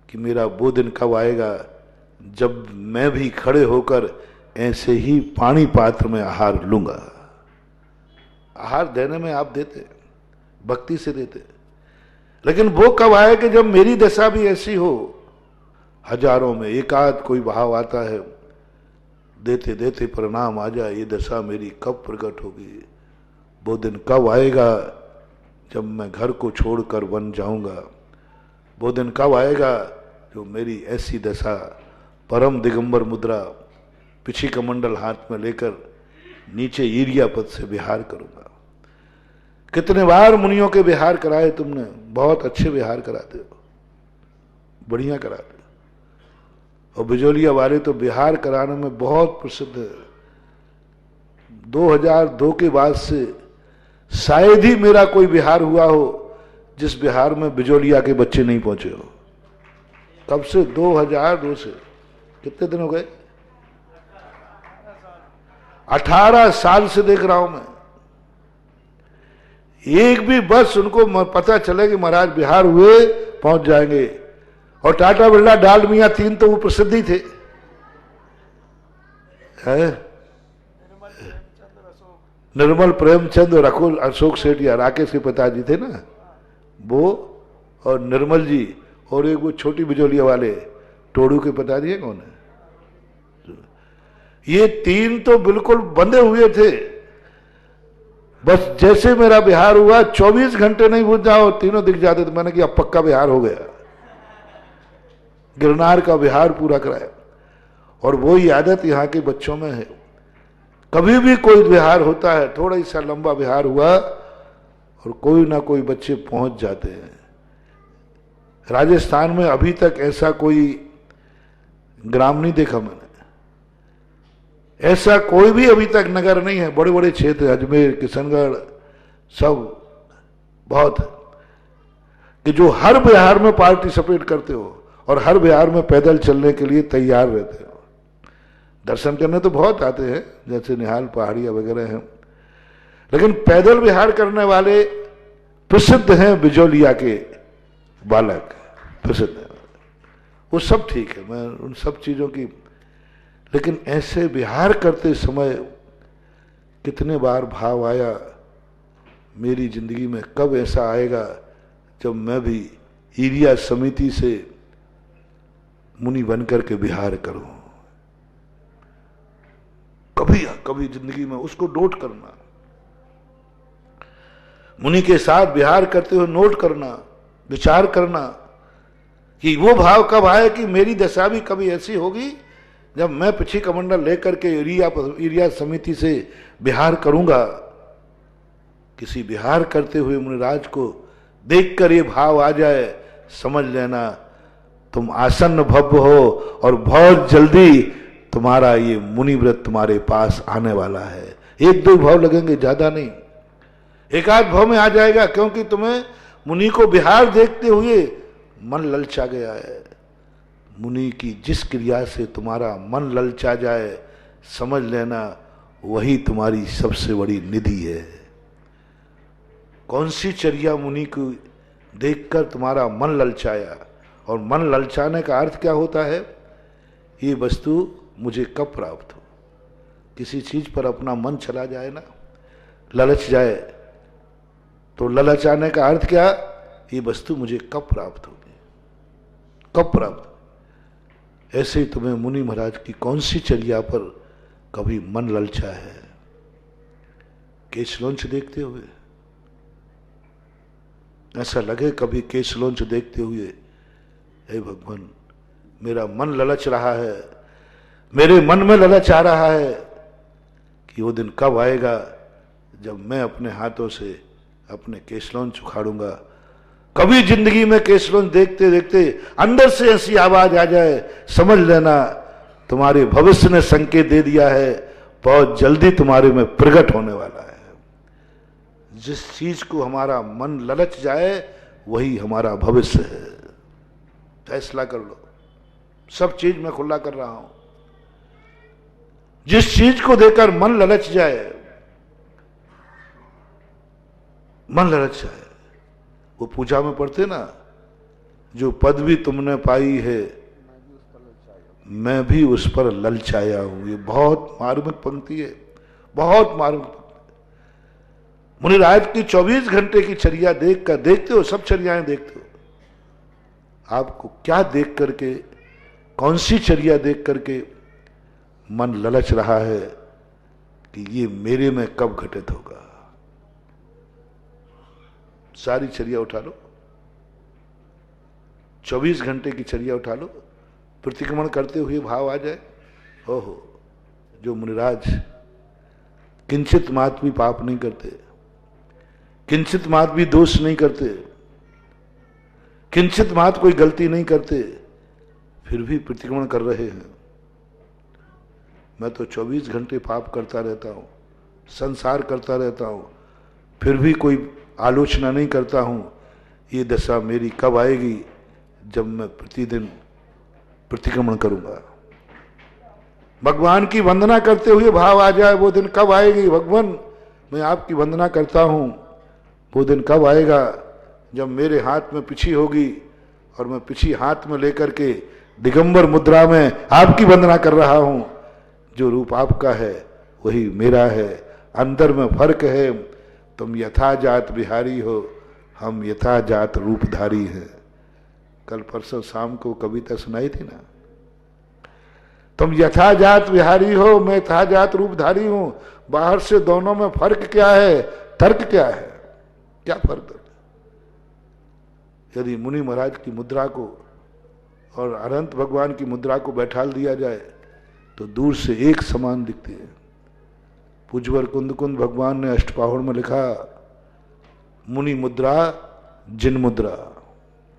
कि मेरा वो दिन कब आएगा जब मैं भी खड़े होकर ऐसे ही पानी पात्र में आहार लूंगा। आहार देने में आप देते, भक्ति से देते, लेकिन वो कब आए कि जब मेरी दशा भी ऐसी हो। हजारों में एकाध कोई भाव आता है, देते देते परिणाम आ जाए, ये दशा मेरी कब प्रकट होगी। वो दिन कब आएगा जब मैं घर को छोड़कर वन जाऊंगा। वो दिन कब आएगा जो मेरी ऐसी दशा, परम दिगंबर मुद्रा, पिछी कमंडल हाथ में लेकर नीचे ईरिया पद से विहार करूंगा। कितने बार मुनियों के विहार कराए तुमने, बहुत अच्छे विहार कराते हो, बढ़िया कराते हो। और बिजोलिया वाले तो विहार कराने में बहुत प्रसिद्ध है। 2002 के बाद से शायद ही मेरा कोई विहार हुआ हो जिस विहार में बिजोलिया के बच्चे नहीं पहुंचे हो। कब से? 2002 से। कितने दिन हो गए? 18 साल से देख रहा हूं मैं। एक भी बस उनको पता चले कि महाराज बिहार हुए, पहुंच जाएंगे। और टाटा बिरला, डालमिया, 3 तो वो प्रसिद्धि थे। निर्मल प्रेमचंद और अशोक सेठ या राकेश के पिताजी थे ना, वो और निर्मल जी, और एक वो छोटी बिजोलिया वाले टोड़ू के पिताजी है, कौन है? ये तीन तो बिल्कुल बंधे हुए थे। बस जैसे मेरा बिहार हुआ 24 घंटे नहीं भूल जाओ, तीनों दिख जाते। तो मैंने कहा अब पक्का बिहार हो गया, गिरनार का बिहार पूरा कराया। और वही आदत यहाँ के बच्चों में है। कभी भी कोई बिहार होता है, थोड़ा सा लंबा बिहार हुआ और कोई ना कोई बच्चे पहुंच जाते हैं। राजस्थान में अभी तक ऐसा कोई ग्राम नहीं देखा मैंने, ऐसा कोई भी अभी तक नगर नहीं है। बड़े बड़े क्षेत्र, अजमेर, किशनगढ़, सब बहुत है कि जो हर बिहार में पार्टिसिपेट करते हो और हर बिहार में पैदल चलने के लिए तैयार रहते हो। दर्शन करने तो बहुत आते हैं, जैसे निहाल पहाड़िया वगैरह हैं, लेकिन पैदल विहार करने वाले प्रसिद्ध हैं बिजोलिया के बालक, प्रसिद्ध है। वो सब ठीक है, मैं उन सब चीजों की, लेकिन ऐसे विहार करते समय कितने बार भाव आया मेरी जिंदगी में, कब ऐसा आएगा जब मैं भी एरिया समिति से मुनि बनकर के विहार करूं। कभी जिंदगी में उसको नोट करना, मुनि के साथ विहार करते हुए नोट करना, विचार करना कि वो भाव कब आए कि मेरी दशा भी कभी ऐसी होगी जब मैं पिछी कमंडल लेकर के एरिया समिति से विहार करूंगा। किसी विहार करते हुए मुनिराज को देखकर ये भाव आ जाए, समझ लेना तुम आसन्न भव्य हो और बहुत जल्दी तुम्हारा ये मुनि व्रत तुम्हारे पास आने वाला है। एक दो भाव लगेंगे, ज्यादा नहीं, एक आध भाव में आ जाएगा, क्योंकि तुम्हें मुनि को विहार देखते हुए मन ललचा गया है। मुनि की जिस क्रिया से तुम्हारा मन ललचा जाए, समझ लेना वही तुम्हारी सबसे बड़ी निधि है। कौन सी चर्या मुनि को देखकर तुम्हारा मन ललचाया, और मन ललचाने का अर्थ क्या होता है? ये वस्तु मुझे कब प्राप्त हो। किसी चीज पर अपना मन चला जाए ना, ललच जाए, तो ललचाने का अर्थ क्या? ये वस्तु मुझे कब प्राप्त होगी, कब प्राप्त। ऐसे ही तुम्हें मुनि महाराज की कौन सी चर्या पर कभी मन ललचा है? केशलोंच देखते हुए ऐसा लगे कभी केशलोंच देखते हुए, हे भगवान मेरा मन ललच रहा है, मेरे मन में ललच आ रहा है कि वो दिन कब आएगा जब मैं अपने हाथों से अपने केशलोंच उखाड़ूंगा। कभी जिंदगी में केशलोंच देखते देखते अंदर से ऐसी आवाज आ जाए, समझ लेना तुम्हारे भविष्य ने संकेत दे दिया है, बहुत जल्दी तुम्हारे में प्रकट होने वाला है। जिस चीज को हमारा मन ललच जाए वही हमारा भविष्य है। फैसला कर लो, सब चीज मैं खुला कर रहा हूं। जिस चीज को देखकर मन ललच जाए, मन ललच जाए, वो पूजा में पढ़ते ना, जो पदवी तुमने पाई है मैं भी उस पर ललचाया हूं। ये बहुत मार्मिक पंक्ति है, बहुत मार्मिक पंक्ति। मुनिराज की 24 घंटे की चर्या देखते हो, सब चर्याएं देखते हो, आपको क्या देख करके, कौन सी चर्या देख करके मन ललच रहा है कि ये मेरे में कब घटित होगा? सारी चर्या उठा लो, 24 घंटे की चर्या उठा लो, प्रतिक्रमण करते हुए भाव आ जाए, ओहो जो मुनिराज किंचित मात्र भी पाप नहीं करते, किंचित मात्र भी दोष नहीं करते, किंचित मात्र कोई गलती नहीं करते, फिर भी प्रतिक्रमण कर रहे हैं। मैं तो 24 घंटे पाप करता रहता हूं, संसार करता रहता हूं, फिर भी कोई आलोचना नहीं करता हूं। ये दशा मेरी कब आएगी जब मैं प्रतिदिन प्रतिक्रमण करूंगा? भगवान की वंदना करते हुए भाव आ जाए, वो दिन कब आएगी? भगवान मैं आपकी वंदना करता हूं, वो दिन कब आएगा जब मेरे हाथ में पिछी होगी और मैं पिछी हाथ में लेकर के दिगंबर मुद्रा में आपकी वंदना कर रहा हूं। जो रूप आपका है वही मेरा है, अंदर में फर्क है। तुम यथाजात बिहारी हो, हम यथाजात रूपधारी हैं। कल परसों शाम को कविता सुनाई थी ना, तुम यथाजात बिहारी हो, मैं यथाजात रूपधारी हूं। बाहर से दोनों में फर्क क्या है, तर्क क्या है, क्या फर्क है? यदि मुनि महाराज की मुद्रा को और अनंत भगवान की मुद्रा को बैठाल दिया जाए तो दूर से एक समान दिखती है। पूज्यवर कुंद कुंद भगवान ने अष्टपाहुड़ में लिखा, मुनि मुद्रा जिन मुद्रा,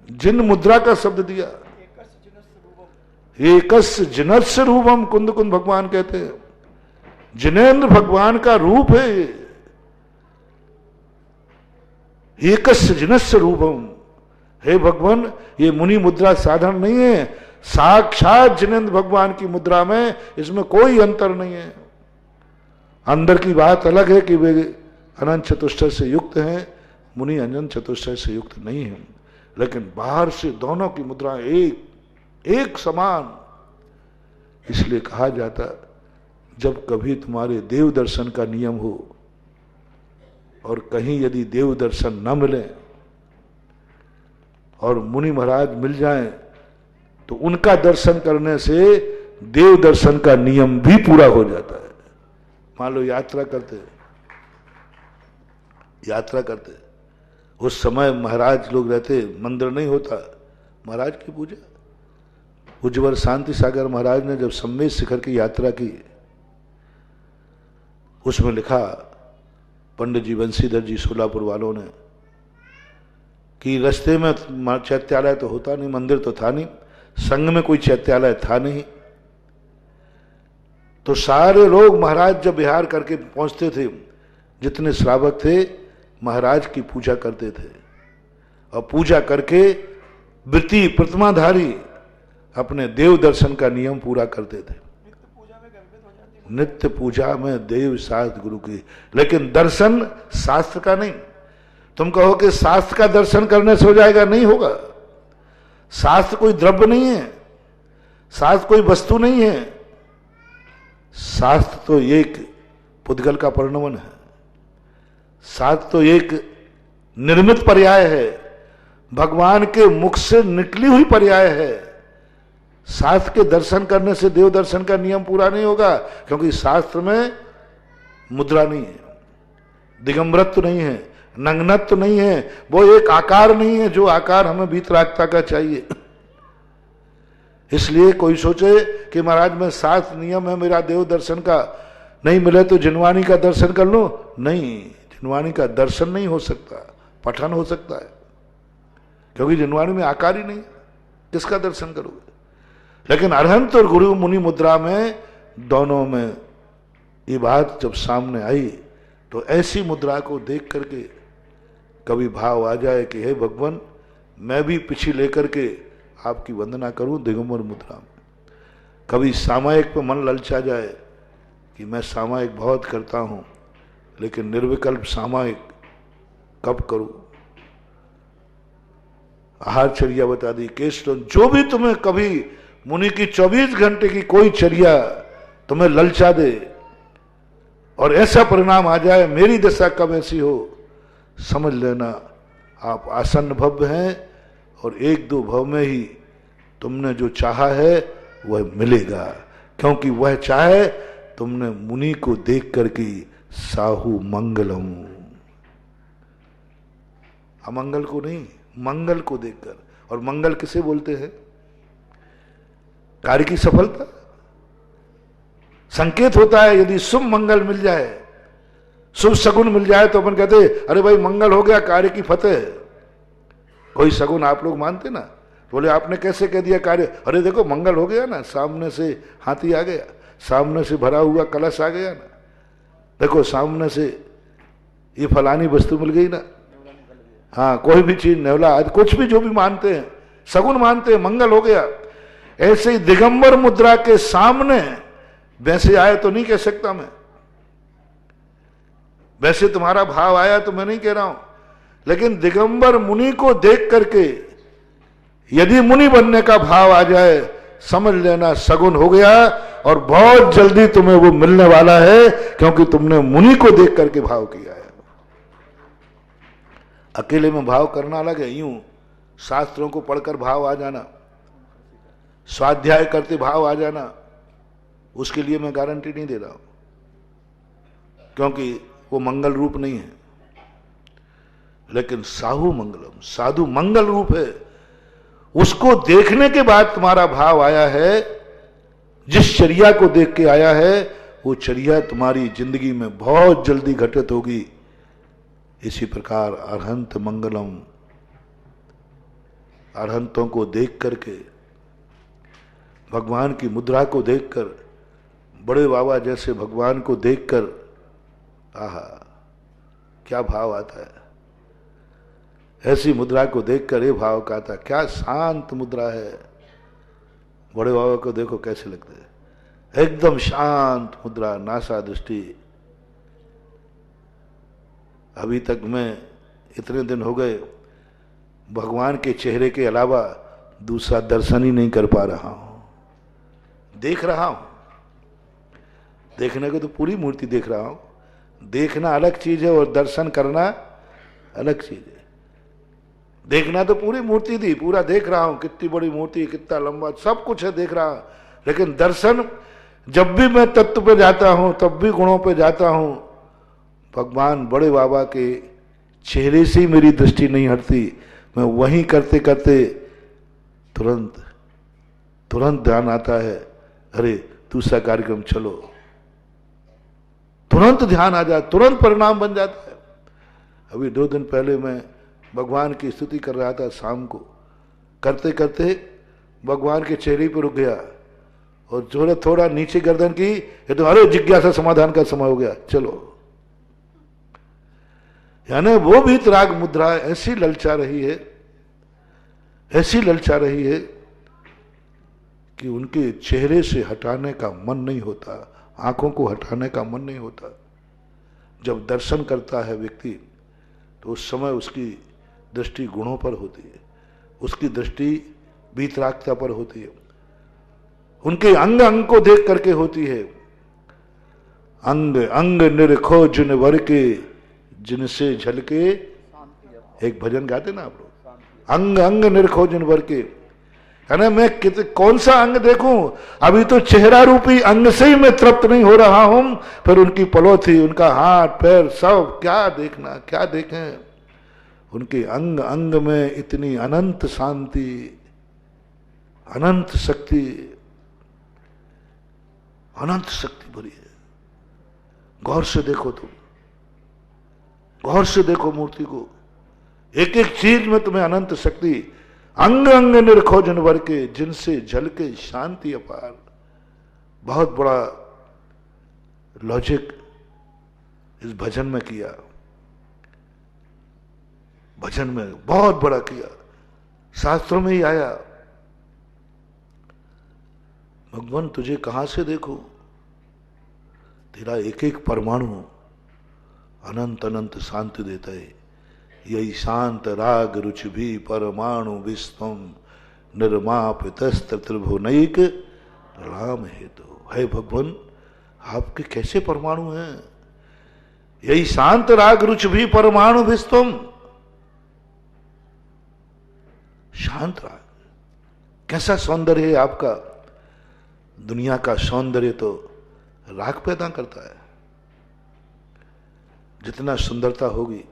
जिन मुद्रा का शब्द दिया, एकस्य जिनस्य रूपम, कुंद कुंद भगवान कहते हैं। जिनेन्द्र भगवान का रूप है ये, एकस्य जिनस्य रूपम। हे भगवान, ये मुनि मुद्रा साधारण नहीं है, साक्षात जिनेन्द्र भगवान की मुद्रा में इसमें कोई अंतर नहीं है। अंदर की बात अलग है कि वे अनंत चतुष्टय से युक्त हैं, मुनि अनंत चतुष्टय से युक्त नहीं है, लेकिन बाहर से दोनों की मुद्रा एक समान। इसलिए कहा जाता, जब कभी तुम्हारे देव दर्शन का नियम हो और कहीं यदि देव दर्शन न मिले और मुनि महाराज मिल जाएं, तो उनका दर्शन करने से देव दर्शन का नियम भी पूरा हो जाता है। मान लो यात्रा करते उस समय महाराज लोग रहते, मंदिर नहीं होता, महाराज की पूजा। पूज्यवर शांति सागर महाराज ने जब सम्मेद शिखर की यात्रा की, उसमें लिखा पंडित जी बंशीधर जी सोलापुर वालों ने कि रास्ते में चैत्यालय तो होता नहीं, मंदिर तो था नहीं, संघ में कोई चैत्यालय था नहीं, तो सारे लोग महाराज जब विहार करके पहुंचते थे, जितने श्रावक थे महाराज की पूजा करते थे, और पूजा करके वृत्ति प्रतिमाधारी अपने देव दर्शन का नियम पूरा करते थे। नित्य पूजा में देव शास्त्र गुरु की, लेकिन दर्शन शास्त्र का नहीं। तुम कहो कि शास्त्र का दर्शन करने से हो जाएगा, नहीं होगा। शास्त्र कोई द्रव्य नहीं है, शास्त्र कोई वस्तु नहीं है, शास्त्र तो एक पुद्गल का परिणमन है, शास्त्र तो एक निर्मित पर्याय है, भगवान के मुख से निकली हुई पर्याय है। शास्त्र के दर्शन करने से देव दर्शन का नियम पूरा नहीं होगा, क्योंकि शास्त्र में मुद्रा नहीं है, दिगंबरत्व नहीं है, नग्नत्व नहीं है, वो एक आकार नहीं है जो आकार हमें भीतरागता का चाहिए। इसलिए कोई सोचे कि महाराज में शास्त्र नियम है, मेरा देव दर्शन का नहीं मिले तो जिनवानी का दर्शन कर लो, नहीं, जिनवानी का दर्शन नहीं हो सकता, पठन हो सकता है, क्योंकि जिनवानी में आकार ही नहीं, किसका दर्शन करोगे। लेकिन अरहंत और गुरु मुनि मुद्रा में दोनों में ये बात जब सामने आई, तो ऐसी मुद्रा को देख करके कभी भाव आ जाए कि हे भगवान, मैं भी पीछे लेकर के आपकी वंदना करूं दिगंबर मुद्रा में। कभी सामायिक पे मन ललचा जाए कि मैं सामायिक बहुत करता हूं, लेकिन निर्विकल्प सामायिक कब करूं। आहारचर्या बता दी, केशटन, जो भी तुम्हें कभी मुनि की 24 घंटे की कोई चर्या तुम्हें ललचा दे और ऐसा परिणाम आ जाए, मेरी दशा कब ऐसी हो, समझ लेना आप आसन्न भव हैं, और एक दो भव में ही तुमने जो चाहा है वह मिलेगा, क्योंकि वह चाहे तुमने मुनि को देख करके साहु मंगलम, अमंगल को नहीं, मंगल को देखकर। और मंगल किसे बोलते हैं? कार्य की सफलता संकेत होता है। यदि शुभ मंगल मिल जाए, शुभ शगुन मिल जाए, तो अपन कहते अरे भाई मंगल हो गया, कार्य की फतेह। कोई शगुन आप लोग मानते ना, बोले आपने कैसे कह दिया कार्य, अरे देखो मंगल हो गया ना, सामने से हाथी आ गया, सामने से भरा हुआ कलश आ गया ना, देखो सामने से ये फलानी वस्तु मिल गई ना। हाँ, कोई भी चीज, नेवला आज कुछ भी जो भी मानते हैं, शगुन मानते हैं, मंगल हो गया। ऐसे ही दिगंबर मुद्रा के सामने वैसे आए तो नहीं कह सकता मैं, वैसे तुम्हारा भाव आया तो मैं नहीं कह रहा हूं, लेकिन दिगंबर मुनि को देख करके यदि मुनि बनने का भाव आ जाए, समझ लेना सगुन हो गया और बहुत जल्दी तुम्हें वो मिलने वाला है, क्योंकि तुमने मुनि को देख करके भाव किया है। अकेले में भाव करना अलग है, यूं शास्त्रों को पढ़कर भाव आ जाना, स्वाध्याय करते भाव आ जाना, उसके लिए मैं गारंटी नहीं दे रहा हूं, क्योंकि वो मंगल रूप नहीं है। लेकिन साहू मंगलम, साधु मंगल रूप है। उसको देखने के बाद तुम्हारा भाव आया है, जिस चर्या को देख के आया है, वो चर्या तुम्हारी जिंदगी में बहुत जल्दी घटित होगी। इसी प्रकार अरहंत मंगलम, अरहंतों को देख करके, भगवान की मुद्रा को देखकर, बड़े बाबा जैसे भगवान को देखकर, आहा क्या भाव आता है। ऐसी मुद्रा को देखकर ये भाव का आता, क्या शांत मुद्रा है। बड़े बाबा को देखो कैसे लगते हैं, एकदम शांत मुद्रा, नासा दृष्टि। अभी तक मैं इतने दिन हो गए भगवान के चेहरे के अलावा दूसरा दर्शन ही नहीं कर पा रहा हूं। देख रहा हूं, देखने को तो पूरी मूर्ति देख रहा हूं, देखना अलग चीज है और दर्शन करना अलग चीज है। देखना तो पूरी मूर्ति थी, पूरा देख रहा हूं, कितनी बड़ी मूर्ति, कितना लंबा, सब कुछ है, देख रहा हूं। लेकिन दर्शन, जब भी मैं तत्व पे जाता हूं, तब भी गुणों पे जाता हूं, भगवान बड़े बाबा के चेहरे से ही मेरी दृष्टि नहीं हटती। मैं वहीं करते करते तुरंत तुरंत ध्यान आता है, अरे दूसरा कार्यक्रम चलो, तुरंत ध्यान आ जाता, तुरंत परिणाम बन जाता है। अभी 2 दिन पहले मैं भगवान की स्तुति कर रहा था, शाम को करते करते भगवान के चेहरे पर रुक गया और थोड़ा थोड़ा नीचे गर्दन की, ये तो अरे जिज्ञासा समाधान का समय हो गया, चलो। यानी वो भी राग मुद्रा ऐसी ललचा रही है, ऐसी ललचा रही है कि उनके चेहरे से हटाने का मन नहीं होता, आंखों को हटाने का मन नहीं होता। जब दर्शन करता है व्यक्ति तो उस समय उसकी दृष्टि गुणों पर होती है, उसकी दृष्टि वीतरागता पर होती है, उनके अंग अंग को देख करके होती है। अंग अंग निरखो जिन वर के, जिनसे झलके, एक भजन गाते ना आप लोग, अंग अंग निरखो जिन वर के। है ना, मैं कौन सा अंग देखूं, अभी तो चेहरा रूपी अंग से ही मैं तृप्त नहीं हो रहा हूं, फिर उनकी पलोथी, उनका हाथ पैर सब क्या देखना, क्या देखें। उनके अंग अंग में इतनी अनंत शांति, अनंत शक्ति, अनंत शक्ति भरी है। गौर से देखो तुम, गौर से देखो मूर्ति को, एक एक चीज में तुम्हें अनंत शक्ति। अंग अंग निरखो जन वर के, जिनसे झलके शांति अपार। बहुत बड़ा लॉजिक इस भजन में किया, भजन में बहुत बड़ा किया, शास्त्रों में ही आया। भगवान तुझे कहां से देखो, तेरा एक एक परमाणु अनंत अनंत शांति देता है। यही शांत राग रुचि भी परमाणु विश्वम निर्मापितस्त्र त्रिभुवनैक राम हेतु। है भगवान, आपके कैसे परमाणु हैं। यही शांत राग रुचि भी परमाणु विश्वम, शांत राग, कैसा सौंदर्य है आपका। दुनिया का सौंदर्य तो राग पैदा करता है। जितना सुंदरता होगी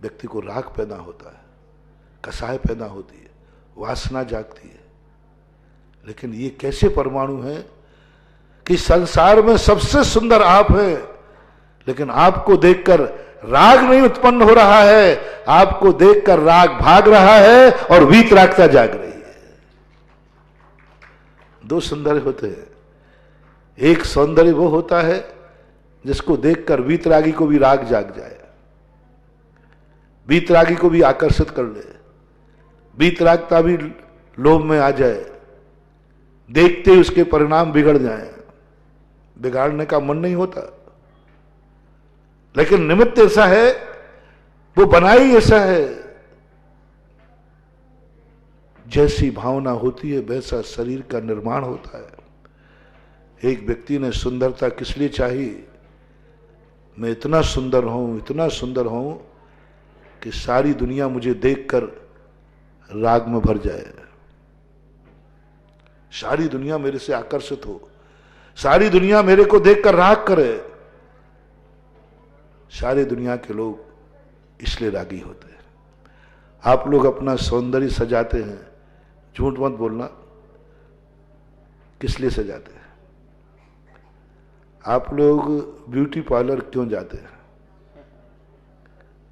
व्यक्ति को राग पैदा होता है, कसाय पैदा होती है, वासना जागती है। लेकिन ये कैसे परमाणु हैं कि संसार में सबसे सुंदर आप हैं, लेकिन आपको देखकर राग नहीं उत्पन्न हो रहा है, आपको देखकर राग भाग रहा है और वीतरागता जाग रही है। 2 सौंदर्य होते हैं। एक सौंदर्य वो होता है जिसको देखकर वीतरागी को भी राग जाग जाए, वीतरागी को भी आकर्षित कर ले, वीतरागता भी लोभ में आ जाए, देखते ही उसके परिणाम बिगड़ जाए। बिगाड़ने का मन नहीं होता, लेकिन निमित्त ऐसा है, वो बनाई ऐसा है। जैसी भावना होती है वैसा शरीर का निर्माण होता है। एक व्यक्ति ने सुंदरता किस लिए चाही? मैं इतना सुंदर हूं कि सारी दुनिया मुझे देखकर राग में भर जाए, सारी दुनिया मेरे से आकर्षित हो, सारी दुनिया मेरे को देखकर राग करे। सारी दुनिया के लोग इसलिए रागी होते हैं। आप लोग अपना सौंदर्य सजाते हैं, झूठ मत बोलना, किस लिए सजाते हैं? आप लोग ब्यूटी पार्लर क्यों जाते हैं?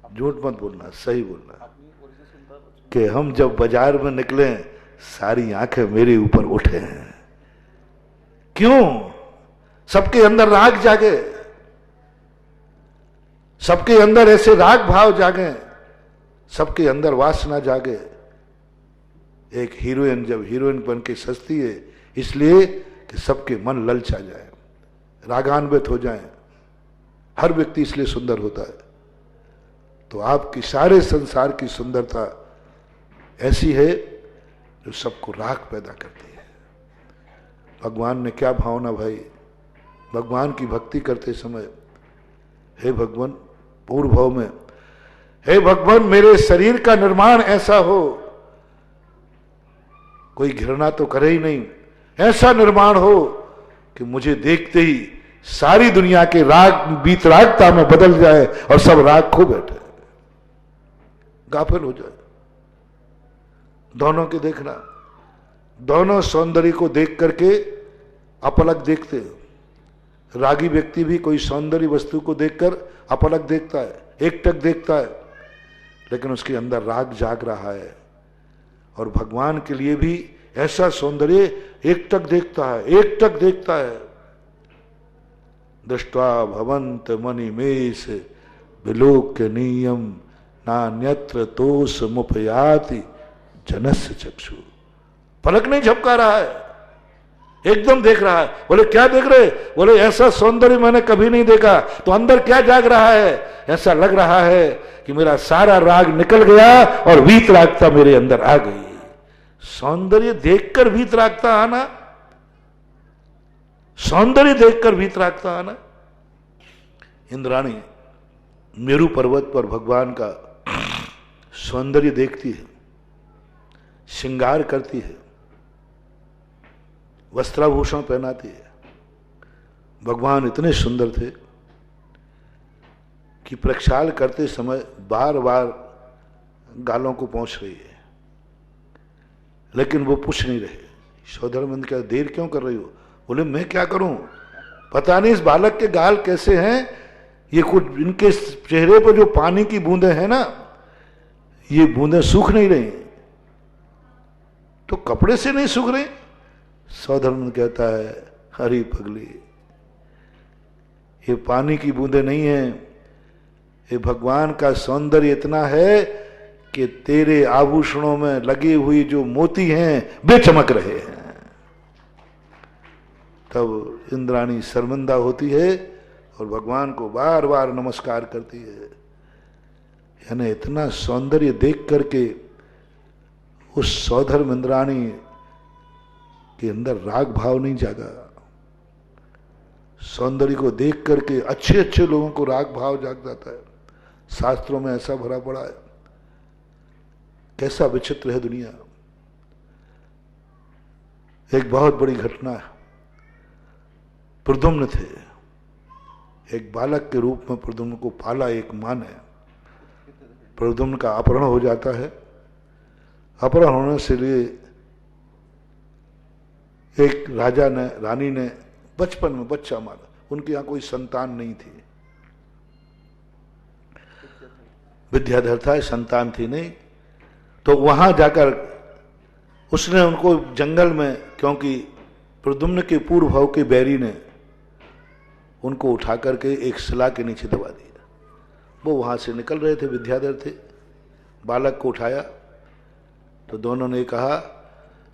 झूठ मत बोलना, सही बोलना। कि हम जब बाजार में निकले सारी आंखें मेरे ऊपर उठे हैं। क्यों? सबके अंदर राग जागे, सबके अंदर ऐसे राग भाव जागे, सबके अंदर वासना जागे। एक हीरोइन जब हीरोइन बन के सजती है इसलिए कि सबके मन ललचा जाए, रागान्वित हो जाएं। हर व्यक्ति इसलिए सुंदर होता है। तो आपकी सारे संसार की सुंदरता ऐसी है जो सबको राग पैदा करती है। भगवान ने क्या भावना भाई, भगवान की भक्ति करते समय, हे भगवान पूर्व भाव में, हे भगवान मेरे शरीर का निर्माण ऐसा हो, कोई घृणा तो करे ही नहीं, ऐसा निर्माण हो कि मुझे देखते ही सारी दुनिया के राग बीतरागता में बदल जाए और सब राग खो बैठे, गाफिल हो जाए। दोनों के देखना, दोनों सौंदर्य को देख करके अपलक देखते हैं। रागी व्यक्ति भी कोई सौंदर्य वस्तु को देखकर अपलक देखता है, एकटक देखता है, लेकिन उसके अंदर राग जाग रहा है। और भगवान के लिए भी ऐसा सौंदर्य एकटक देखता है, एकटक देखता है। दृष्ट्वा भवंत मणिमेष विलोक्य नियम नान्यत्र तोष मुपयाति जनस्य चक्षु। पलक नहीं झपका रहा है, एकदम देख रहा है। बोले क्या देख रहे? बोले ऐसा सौंदर्य मैंने कभी नहीं देखा। तो अंदर क्या जाग रहा है? ऐसा लग रहा है कि मेरा सारा राग निकल गया और वीतरागता मेरे अंदर आ गई। सौंदर्य देखकर वीतरागता आना, सौंदर्य देखकर वीतरागता आना। इंद्राणी मेरू पर्वत पर भगवान का सौंदर्य देखती है, श्रृंगार करती है, वस्त्राभूषण पहनाती है। भगवान इतने सुंदर थे कि प्रक्षाल करते समय बार बार गालों को पहुंच रही है, लेकिन वो पूछ नहीं रहे। सौधर्मंद क्या देर क्यों कर रही हो? बोले मैं क्या करूं, पता नहीं इस बालक के गाल कैसे हैं, ये कुछ इनके चेहरे पर जो पानी की बूंदें हैं ना, ये बूंदें सूख नहीं रही, तो कपड़े से नहीं सूख रही। सौधर्मंद कहता है हरी पगली, ये पानी की बूंदें नहीं है, ये भगवान का सौंदर्य इतना है कि तेरे आभूषणों में लगी हुई जो मोती हैं वे चमक रहे हैं। तब इंद्राणी शर्मिंदा होती है और भगवान को बार बार नमस्कार करती है। यानी इतना सौंदर्य देख करके उस सौधर्म इंद्राणी के अंदर राग भाव नहीं जागा। सौंदर्य को देख करके अच्छे अच्छे लोगों को राग भाव जाग जाता है। शास्त्रों में ऐसा भरा पड़ा है। कैसा विचित्र है दुनिया। एक बहुत बड़ी घटना है। प्रद्युम्न थे, एक बालक के रूप में प्रद्युम्न को पाला एक मां ने। प्रद्युम्न का अपहरण हो जाता है। अपहरण होने से लिए एक राजा ने, रानी ने बचपन में बच्चा मारा। उनके यहां कोई संतान नहीं थी, विद्याधर था, संतान थी नहीं। तो वहां जाकर उसने उनको जंगल में, क्योंकि प्रद्युम्न के पूर्व भाव के बैरी ने उनको उठा करके एक शिला के नीचे दबा दिया। वो वहां से निकल रहे थे, विद्याधर थे। बालक को उठाया तो दोनों ने कहा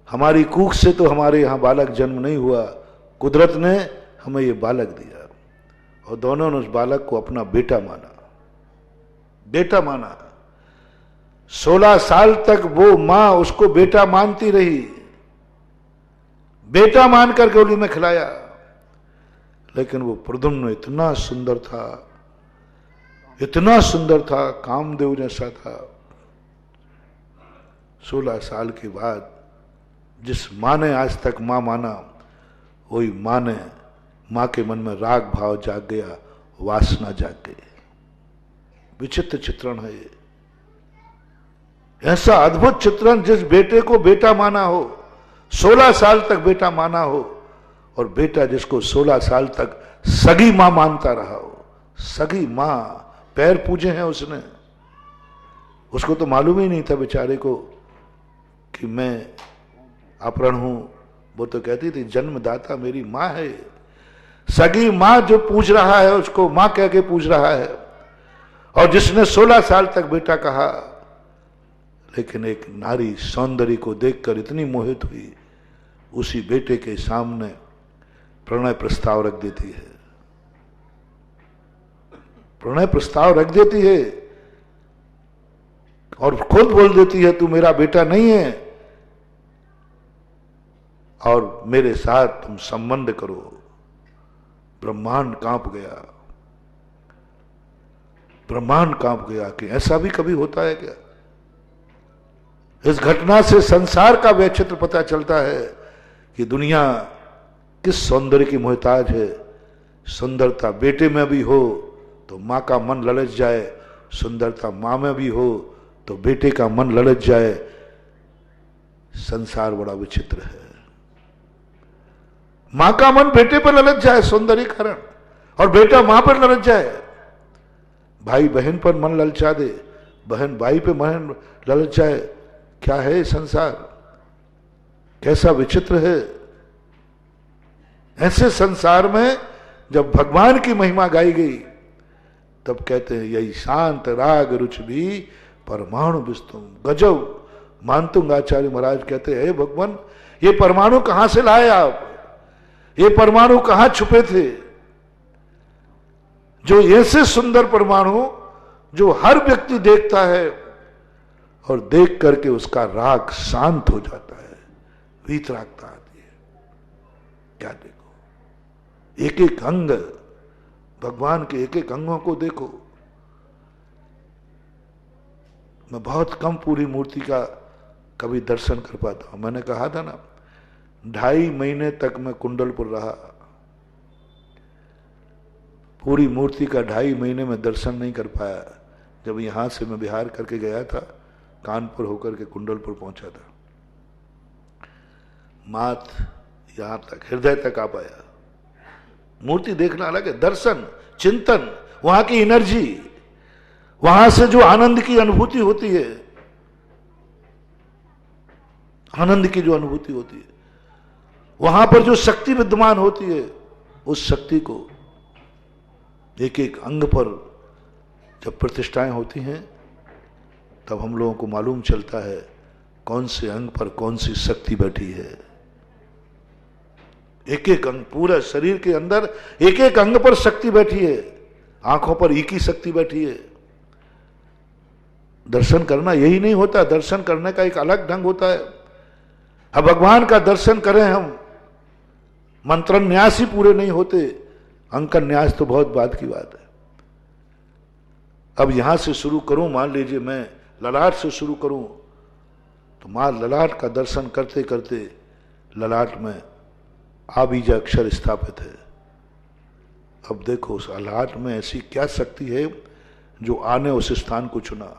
हमारी कूख से तो हमारे यहाँ बालक जन्म नहीं हुआ, कुदरत ने हमें ये बालक दिया। और दोनों ने उस बालक को अपना बेटा माना, बेटा माना। 16 साल तक वो मां उसको बेटा मानती रही, बेटा मान करके गोली में खिलाया। लेकिन वो प्रद्युम्न इतना सुंदर था, इतना सुंदर था, कामदेव जैसा था। 16 साल के बाद जिस माँ ने आज तक माँ माना, वही माँ के मन में राग भाव जाग गया, वासना जाग गई। विचित्र चित्रण है ये, ऐसा अद्भुत चित्रण। जिस बेटे को बेटा माना हो, 16 साल तक बेटा माना हो, और बेटा जिसको 16 साल तक सगी मां मानता रहा हो। सगी मां, पैर पूजे हैं उसने। उसको तो मालूम ही नहीं था बेचारे को कि मैं अपहरण हूं। वो तो कहती थी जन्मदाता मेरी मां है। सगी मां जो पूछ रहा है उसको मां कह के पूछ रहा है। और जिसने 16 साल तक बेटा कहा, लेकिन एक नारी सौंदर्य को देखकर इतनी मोहित हुई, उसी बेटे के सामने प्रणय प्रस्ताव रख देती है। प्रणय प्रस्ताव रख देती है और खुद बोल देती है तू मेरा बेटा नहीं है और मेरे साथ तुम संबंध करो। ब्रह्मांड कांप गया, ब्रह्मांड कांप गया कि ऐसा भी कभी होता है क्या। इस घटना से संसार का वैचित्र पता चलता है कि दुनिया किस सौंदर्य की मोहताज है। सुंदरता बेटे में भी हो तो मां का मन ललच जाए, सुंदरता मां में भी हो तो बेटे का मन ललच जाए। संसार बड़ा विचित्र है। मां का मन बेटे पर ललच जाए सौंदर्य कारण, और बेटा मां पर ललच जाए। भाई बहन पर मन ललचा दे, बहन भाई पे मन ललच जाए। क्या है संसार, कैसा विचित्र है। ऐसे संसार में जब भगवान की महिमा गाई गई, तब कहते हैं यही शांत राग रुच भी परमाणु विस्तुम। गजब। मानतुंग आचार्य महाराज कहते हैं भगवान, ये परमाणु कहां से लाए आप, ये परमाणु कहां छुपे थे। जो ऐसे सुंदर परमाणु जो हर व्यक्ति देखता है और देख करके उसका राग शांत हो जाता है, वीतरागता आती है। क्या देखो, एक एक अंग, भगवान के एक एक अंगों को देखो। मैं बहुत कम पूरी मूर्ति का कभी दर्शन कर पाता हूं। मैंने कहा था ना, 2.5 महीने तक मैं कुंडलपुर रहा। पूरी मूर्ति का 2.5 महीने में दर्शन नहीं कर पाया। जब यहां से मैं बिहार करके गया था, कानपुर होकर के कुंडलपुर पहुंचा था, मात यहां तक हृदय तक आ पाया। मूर्ति देखना अलग है, दर्शन, चिंतन, वहां की एनर्जी, वहां से जो आनंद की अनुभूति होती है, आनंद की जो अनुभूति होती है, वहां पर जो शक्ति विद्यमान होती है, उस शक्ति को एक एक अंग पर जब प्रतिष्ठाएं होती हैं, तब हम लोगों को मालूम चलता है कौन से अंग पर कौन सी शक्ति बैठी है। एक एक अंग, पूरा शरीर के अंदर एक एक अंग पर शक्ति बैठी है। आंखों पर एक ही शक्ति बैठी है। दर्शन करना यही नहीं होता, दर्शन करने का एक अलग ढंग होता है। अब भगवान का दर्शन करें हम, मंत्रन्यास ही पूरे नहीं होते, अंकन्यास तो बहुत बाद की बात है। अब यहां से शुरू करूं, मान लीजिए मैं ललाट से शुरू करूं, तो मां ललाट का दर्शन करते करते ललाट में आबीज अक्षर स्थापित है। अब देखो उस ललाट में ऐसी क्या शक्ति है जो आने उस स्थान को चुना।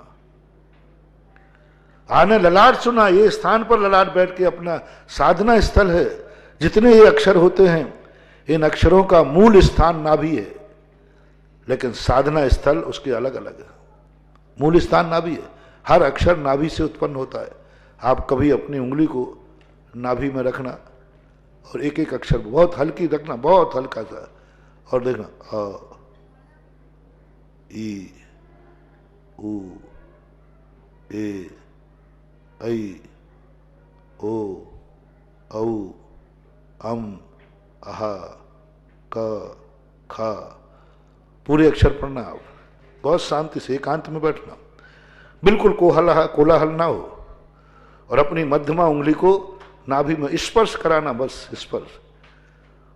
आने ललाट चुना, ये स्थान पर ललाट बैठ के अपना साधना स्थल है। जितने ये अक्षर होते हैं, इन अक्षरों का मूल स्थान नाभि है, लेकिन साधना स्थल उसके अलग अलग है। मूल स्थान नाभि है, हर अक्षर नाभि से उत्पन्न होता है। आप कभी अपनी उंगली को नाभि में रखना और एक एक अक्षर बहुत हल्की रखना, बहुत हल्का सा, और देखना अ, ई, उ, ए, ऐ, ओ, औ, अम, अहा, क, ख, पूरे अक्षर पढ़ना। आप बहुत शांति से एकांत में बैठना, बिल्कुल कोलाहल ना हो, और अपनी मध्यमा उंगली को नाभि में स्पर्श कराना, बस स्पर्श।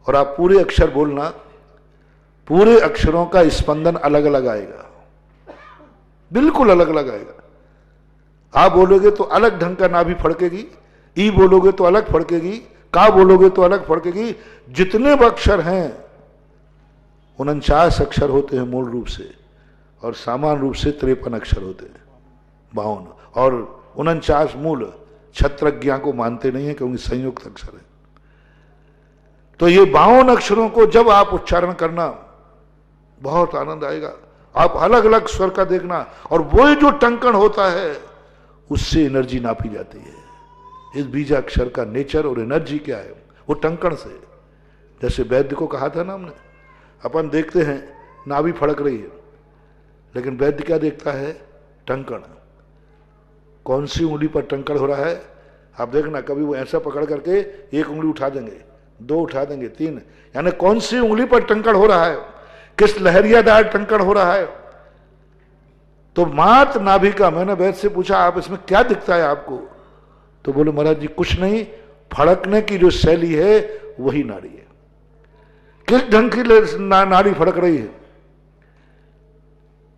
और आप पूरे अक्षर बोलना, पूरे अक्षरों का स्पंदन अलग अलग आएगा, बिल्कुल अलग अलग आएगा। आ बोलोगे तो अलग ढंग का नाभि फड़केगी, ई बोलोगे तो अलग फड़केगी, का बोलोगे तो अलग फड़केगी। जितने भी अक्षर हैं 49 अक्षर होते हैं मूल रूप से, और सामान्य रूप से 53 अक्षर होते हैं, 52। और 49 मूल क्षत्रज्ञा को मानते नहीं है क्योंकि संयुक्त अक्षर है। तो ये 52 अक्षरों को जब आप उच्चारण करना बहुत आनंद आएगा। आप अलग अलग स्वर का देखना, और वही जो टंकण होता है उससे एनर्जी नापी जाती है। इस बीजाक्षर का नेचर और एनर्जी क्या है, वो टंकण से। जैसे वैद्य को कहा था ना हमने, अपन देखते हैं नाभि फड़क रही है, लेकिन वैद्य क्या देखता है, टंकण। कौन सी उंगली पर टंकण हो रहा है आप देखना, कभी वो ऐसा पकड़ करके एक उंगली उठा देंगे, 2 उठा देंगे, 3, यानी कौन सी उंगली पर टंकण हो रहा है, किस लहरियादार टंकण हो रहा है। तो मात नाभि का, मैंने वैद्य से पूछा आप इसमें क्या दिखता है आपको, तो बोले महाराज जी कुछ नहीं, फड़कने की जो शैली है वही नाड़ी है। किस ढंग की नाड़ी फड़क रही है,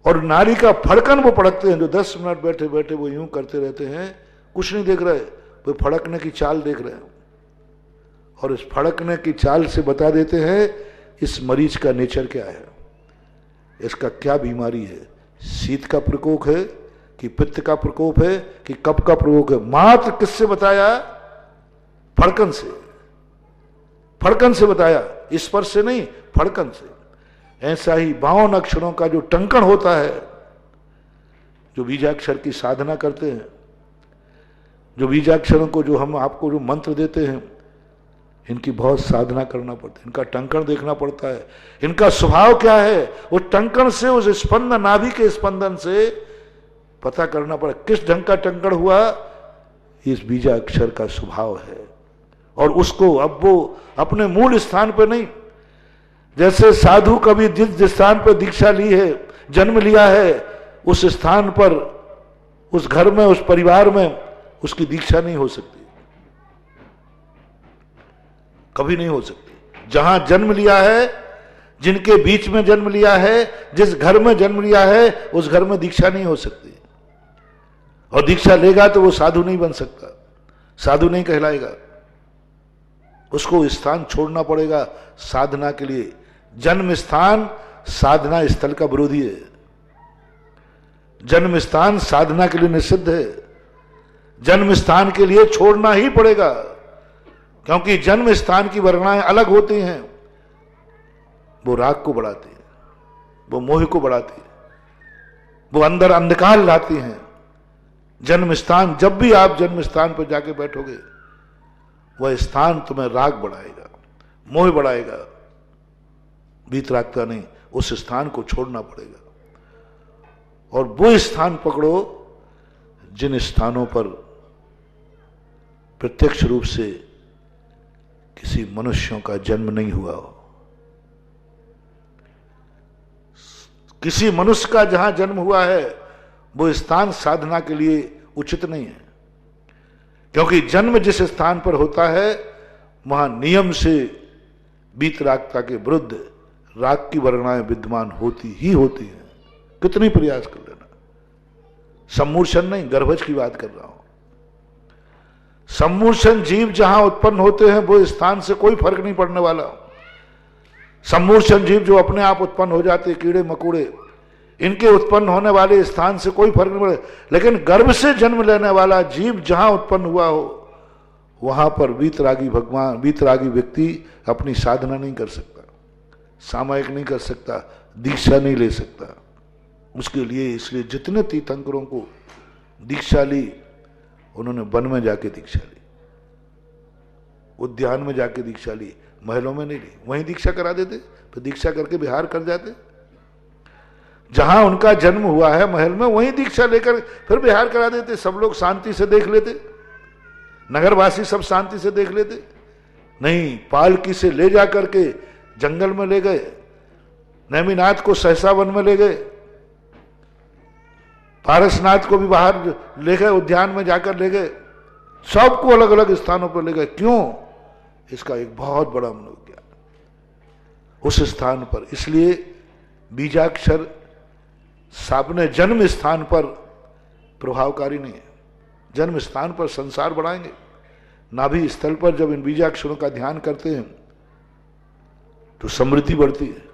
और नाड़ी का फड़कन वो फड़कते हैं। जो 10 मिनट बैठे बैठे वो यूं करते रहते हैं, कुछ नहीं देख रहे, वो फड़कने की चाल देख रहे हैं, और इस फड़कने की चाल से बता देते हैं इस मरीज का नेचर क्या है, इसका क्या बीमारी है, शीत का प्रकोप है कि पित्त का प्रकोप है कि कफ का प्रकोप है। मात्र किससे बताया, फड़कन से, फड़कन से बताया, स्पर्श से नहीं, फड़कन से। ऐसा ही 52 अक्षरों का जो टंकण होता है, जो बीजाक्षर की साधना करते हैं, जो बीजाक्षरों को जो हम आपको जो मंत्र देते हैं, इनकी बहुत साधना करना पड़ता है, इनका टंकण देखना पड़ता है, इनका स्वभाव क्या है, उस टंकण से, उस स्पंदन, नाभि के स्पंदन से पता करना पड़ा किस ढंग का टंकण हुआ, इस बीजाक्षर का स्वभाव है। और उसको अब वो अपने मूल स्थान पर नहीं, जैसे साधु कभी जिस स्थान पर दीक्षा ली है, जन्म लिया है, उस स्थान पर, उस घर में, उस परिवार में उसकी दीक्षा नहीं हो सकती, कभी नहीं हो सकती। जहां जन्म लिया है, जिनके बीच में जन्म लिया है, जिस घर में जन्म लिया है, उस घर में दीक्षा नहीं हो सकती। और दीक्षा लेगा तो वो साधु नहीं बन सकता, साधु नहीं कहलाएगा, उसको स्थान छोड़ना पड़ेगा साधना के लिए। जन्म स्थान साधना स्थल का विरोधी है, जन्म स्थान साधना के लिए निषिद्ध है, जन्म स्थान के लिए छोड़ना ही पड़ेगा, क्योंकि जन्म स्थान की वर्णनाएं अलग होती हैं। वो राग को बढ़ाती है, वो मोह को बढ़ाती है, वो अंदर अंधकार लाती हैं। जन्म स्थान, जब भी आप जन्म स्थान पर जाके बैठोगे, वह स्थान तुम्हें राग बढ़ाएगा, मोह बढ़ाएगा, वीतरागता नहीं। उस स्थान को छोड़ना पड़ेगा, और वो स्थान पकड़ो जिन स्थानों पर प्रत्यक्ष रूप से किसी मनुष्यों का जन्म नहीं हुआ हो। किसी मनुष्य का जहां जन्म हुआ है वो स्थान साधना के लिए उचित नहीं है, क्योंकि जन्म जिस स्थान पर होता है वहां नियम से वीतरागता के विरुद्ध राग की वर्णनाएं विद्यमान होती ही होती हैं, कितनी प्रयास कर लेना। सम्मूर्छन नहीं, गर्भज की बात कर रहा हूं। सम्मूर्छन जीव जहां उत्पन्न होते हैं वो स्थान से कोई फर्क नहीं पड़ने वाला। सम्मूर्छन जीव जो अपने आप उत्पन्न हो जाते, कीड़े मकोड़े, इनके उत्पन्न होने वाले स्थान से कोई फर्क नहीं पड़े, लेकिन गर्भ से जन्म लेने वाला जीव जहां उत्पन्न हुआ हो वहां पर वीतरागी भगवान, वीतरागी व्यक्ति अपनी साधना नहीं कर सकता, सामायिक नहीं कर सकता, दीक्षा नहीं ले सकता। उसके लिए इसलिए जितने तीर्थंकरों को दीक्षा ली, उन्होंने वन में जाके दीक्षा ली, उद्यान में जाके दीक्षा ली, महलों में नहीं ली। वहीं दीक्षा करा देते, फिर दीक्षा करके बिहार कर जाते। जहां उनका जन्म हुआ है महल में, वहीं दीक्षा लेकर फिर बिहार करा देते, सब लोग शांति से देख लेते, नगरवासी सब शांति से देख लेते। नहीं, पालकी से ले जा करके जंगल में ले गए, नेमिनाथ को सहसा वन में ले गए, पारसनाथ को भी बाहर ले गए, उद्यान में जाकर ले गए, सबको अलग अलग स्थानों पर ले गए। क्यों? इसका एक बहुत बड़ा मनोविज्ञान। उस स्थान पर। इसलिए बीजाक्षर अपने जन्म स्थान पर प्रभावकारी नहीं है। जन्म स्थान पर संसार बढ़ाएंगे, नाभि स्थल पर जब इन बीजाक्षरों का ध्यान करते हैं तो समृद्धि बढ़ती है।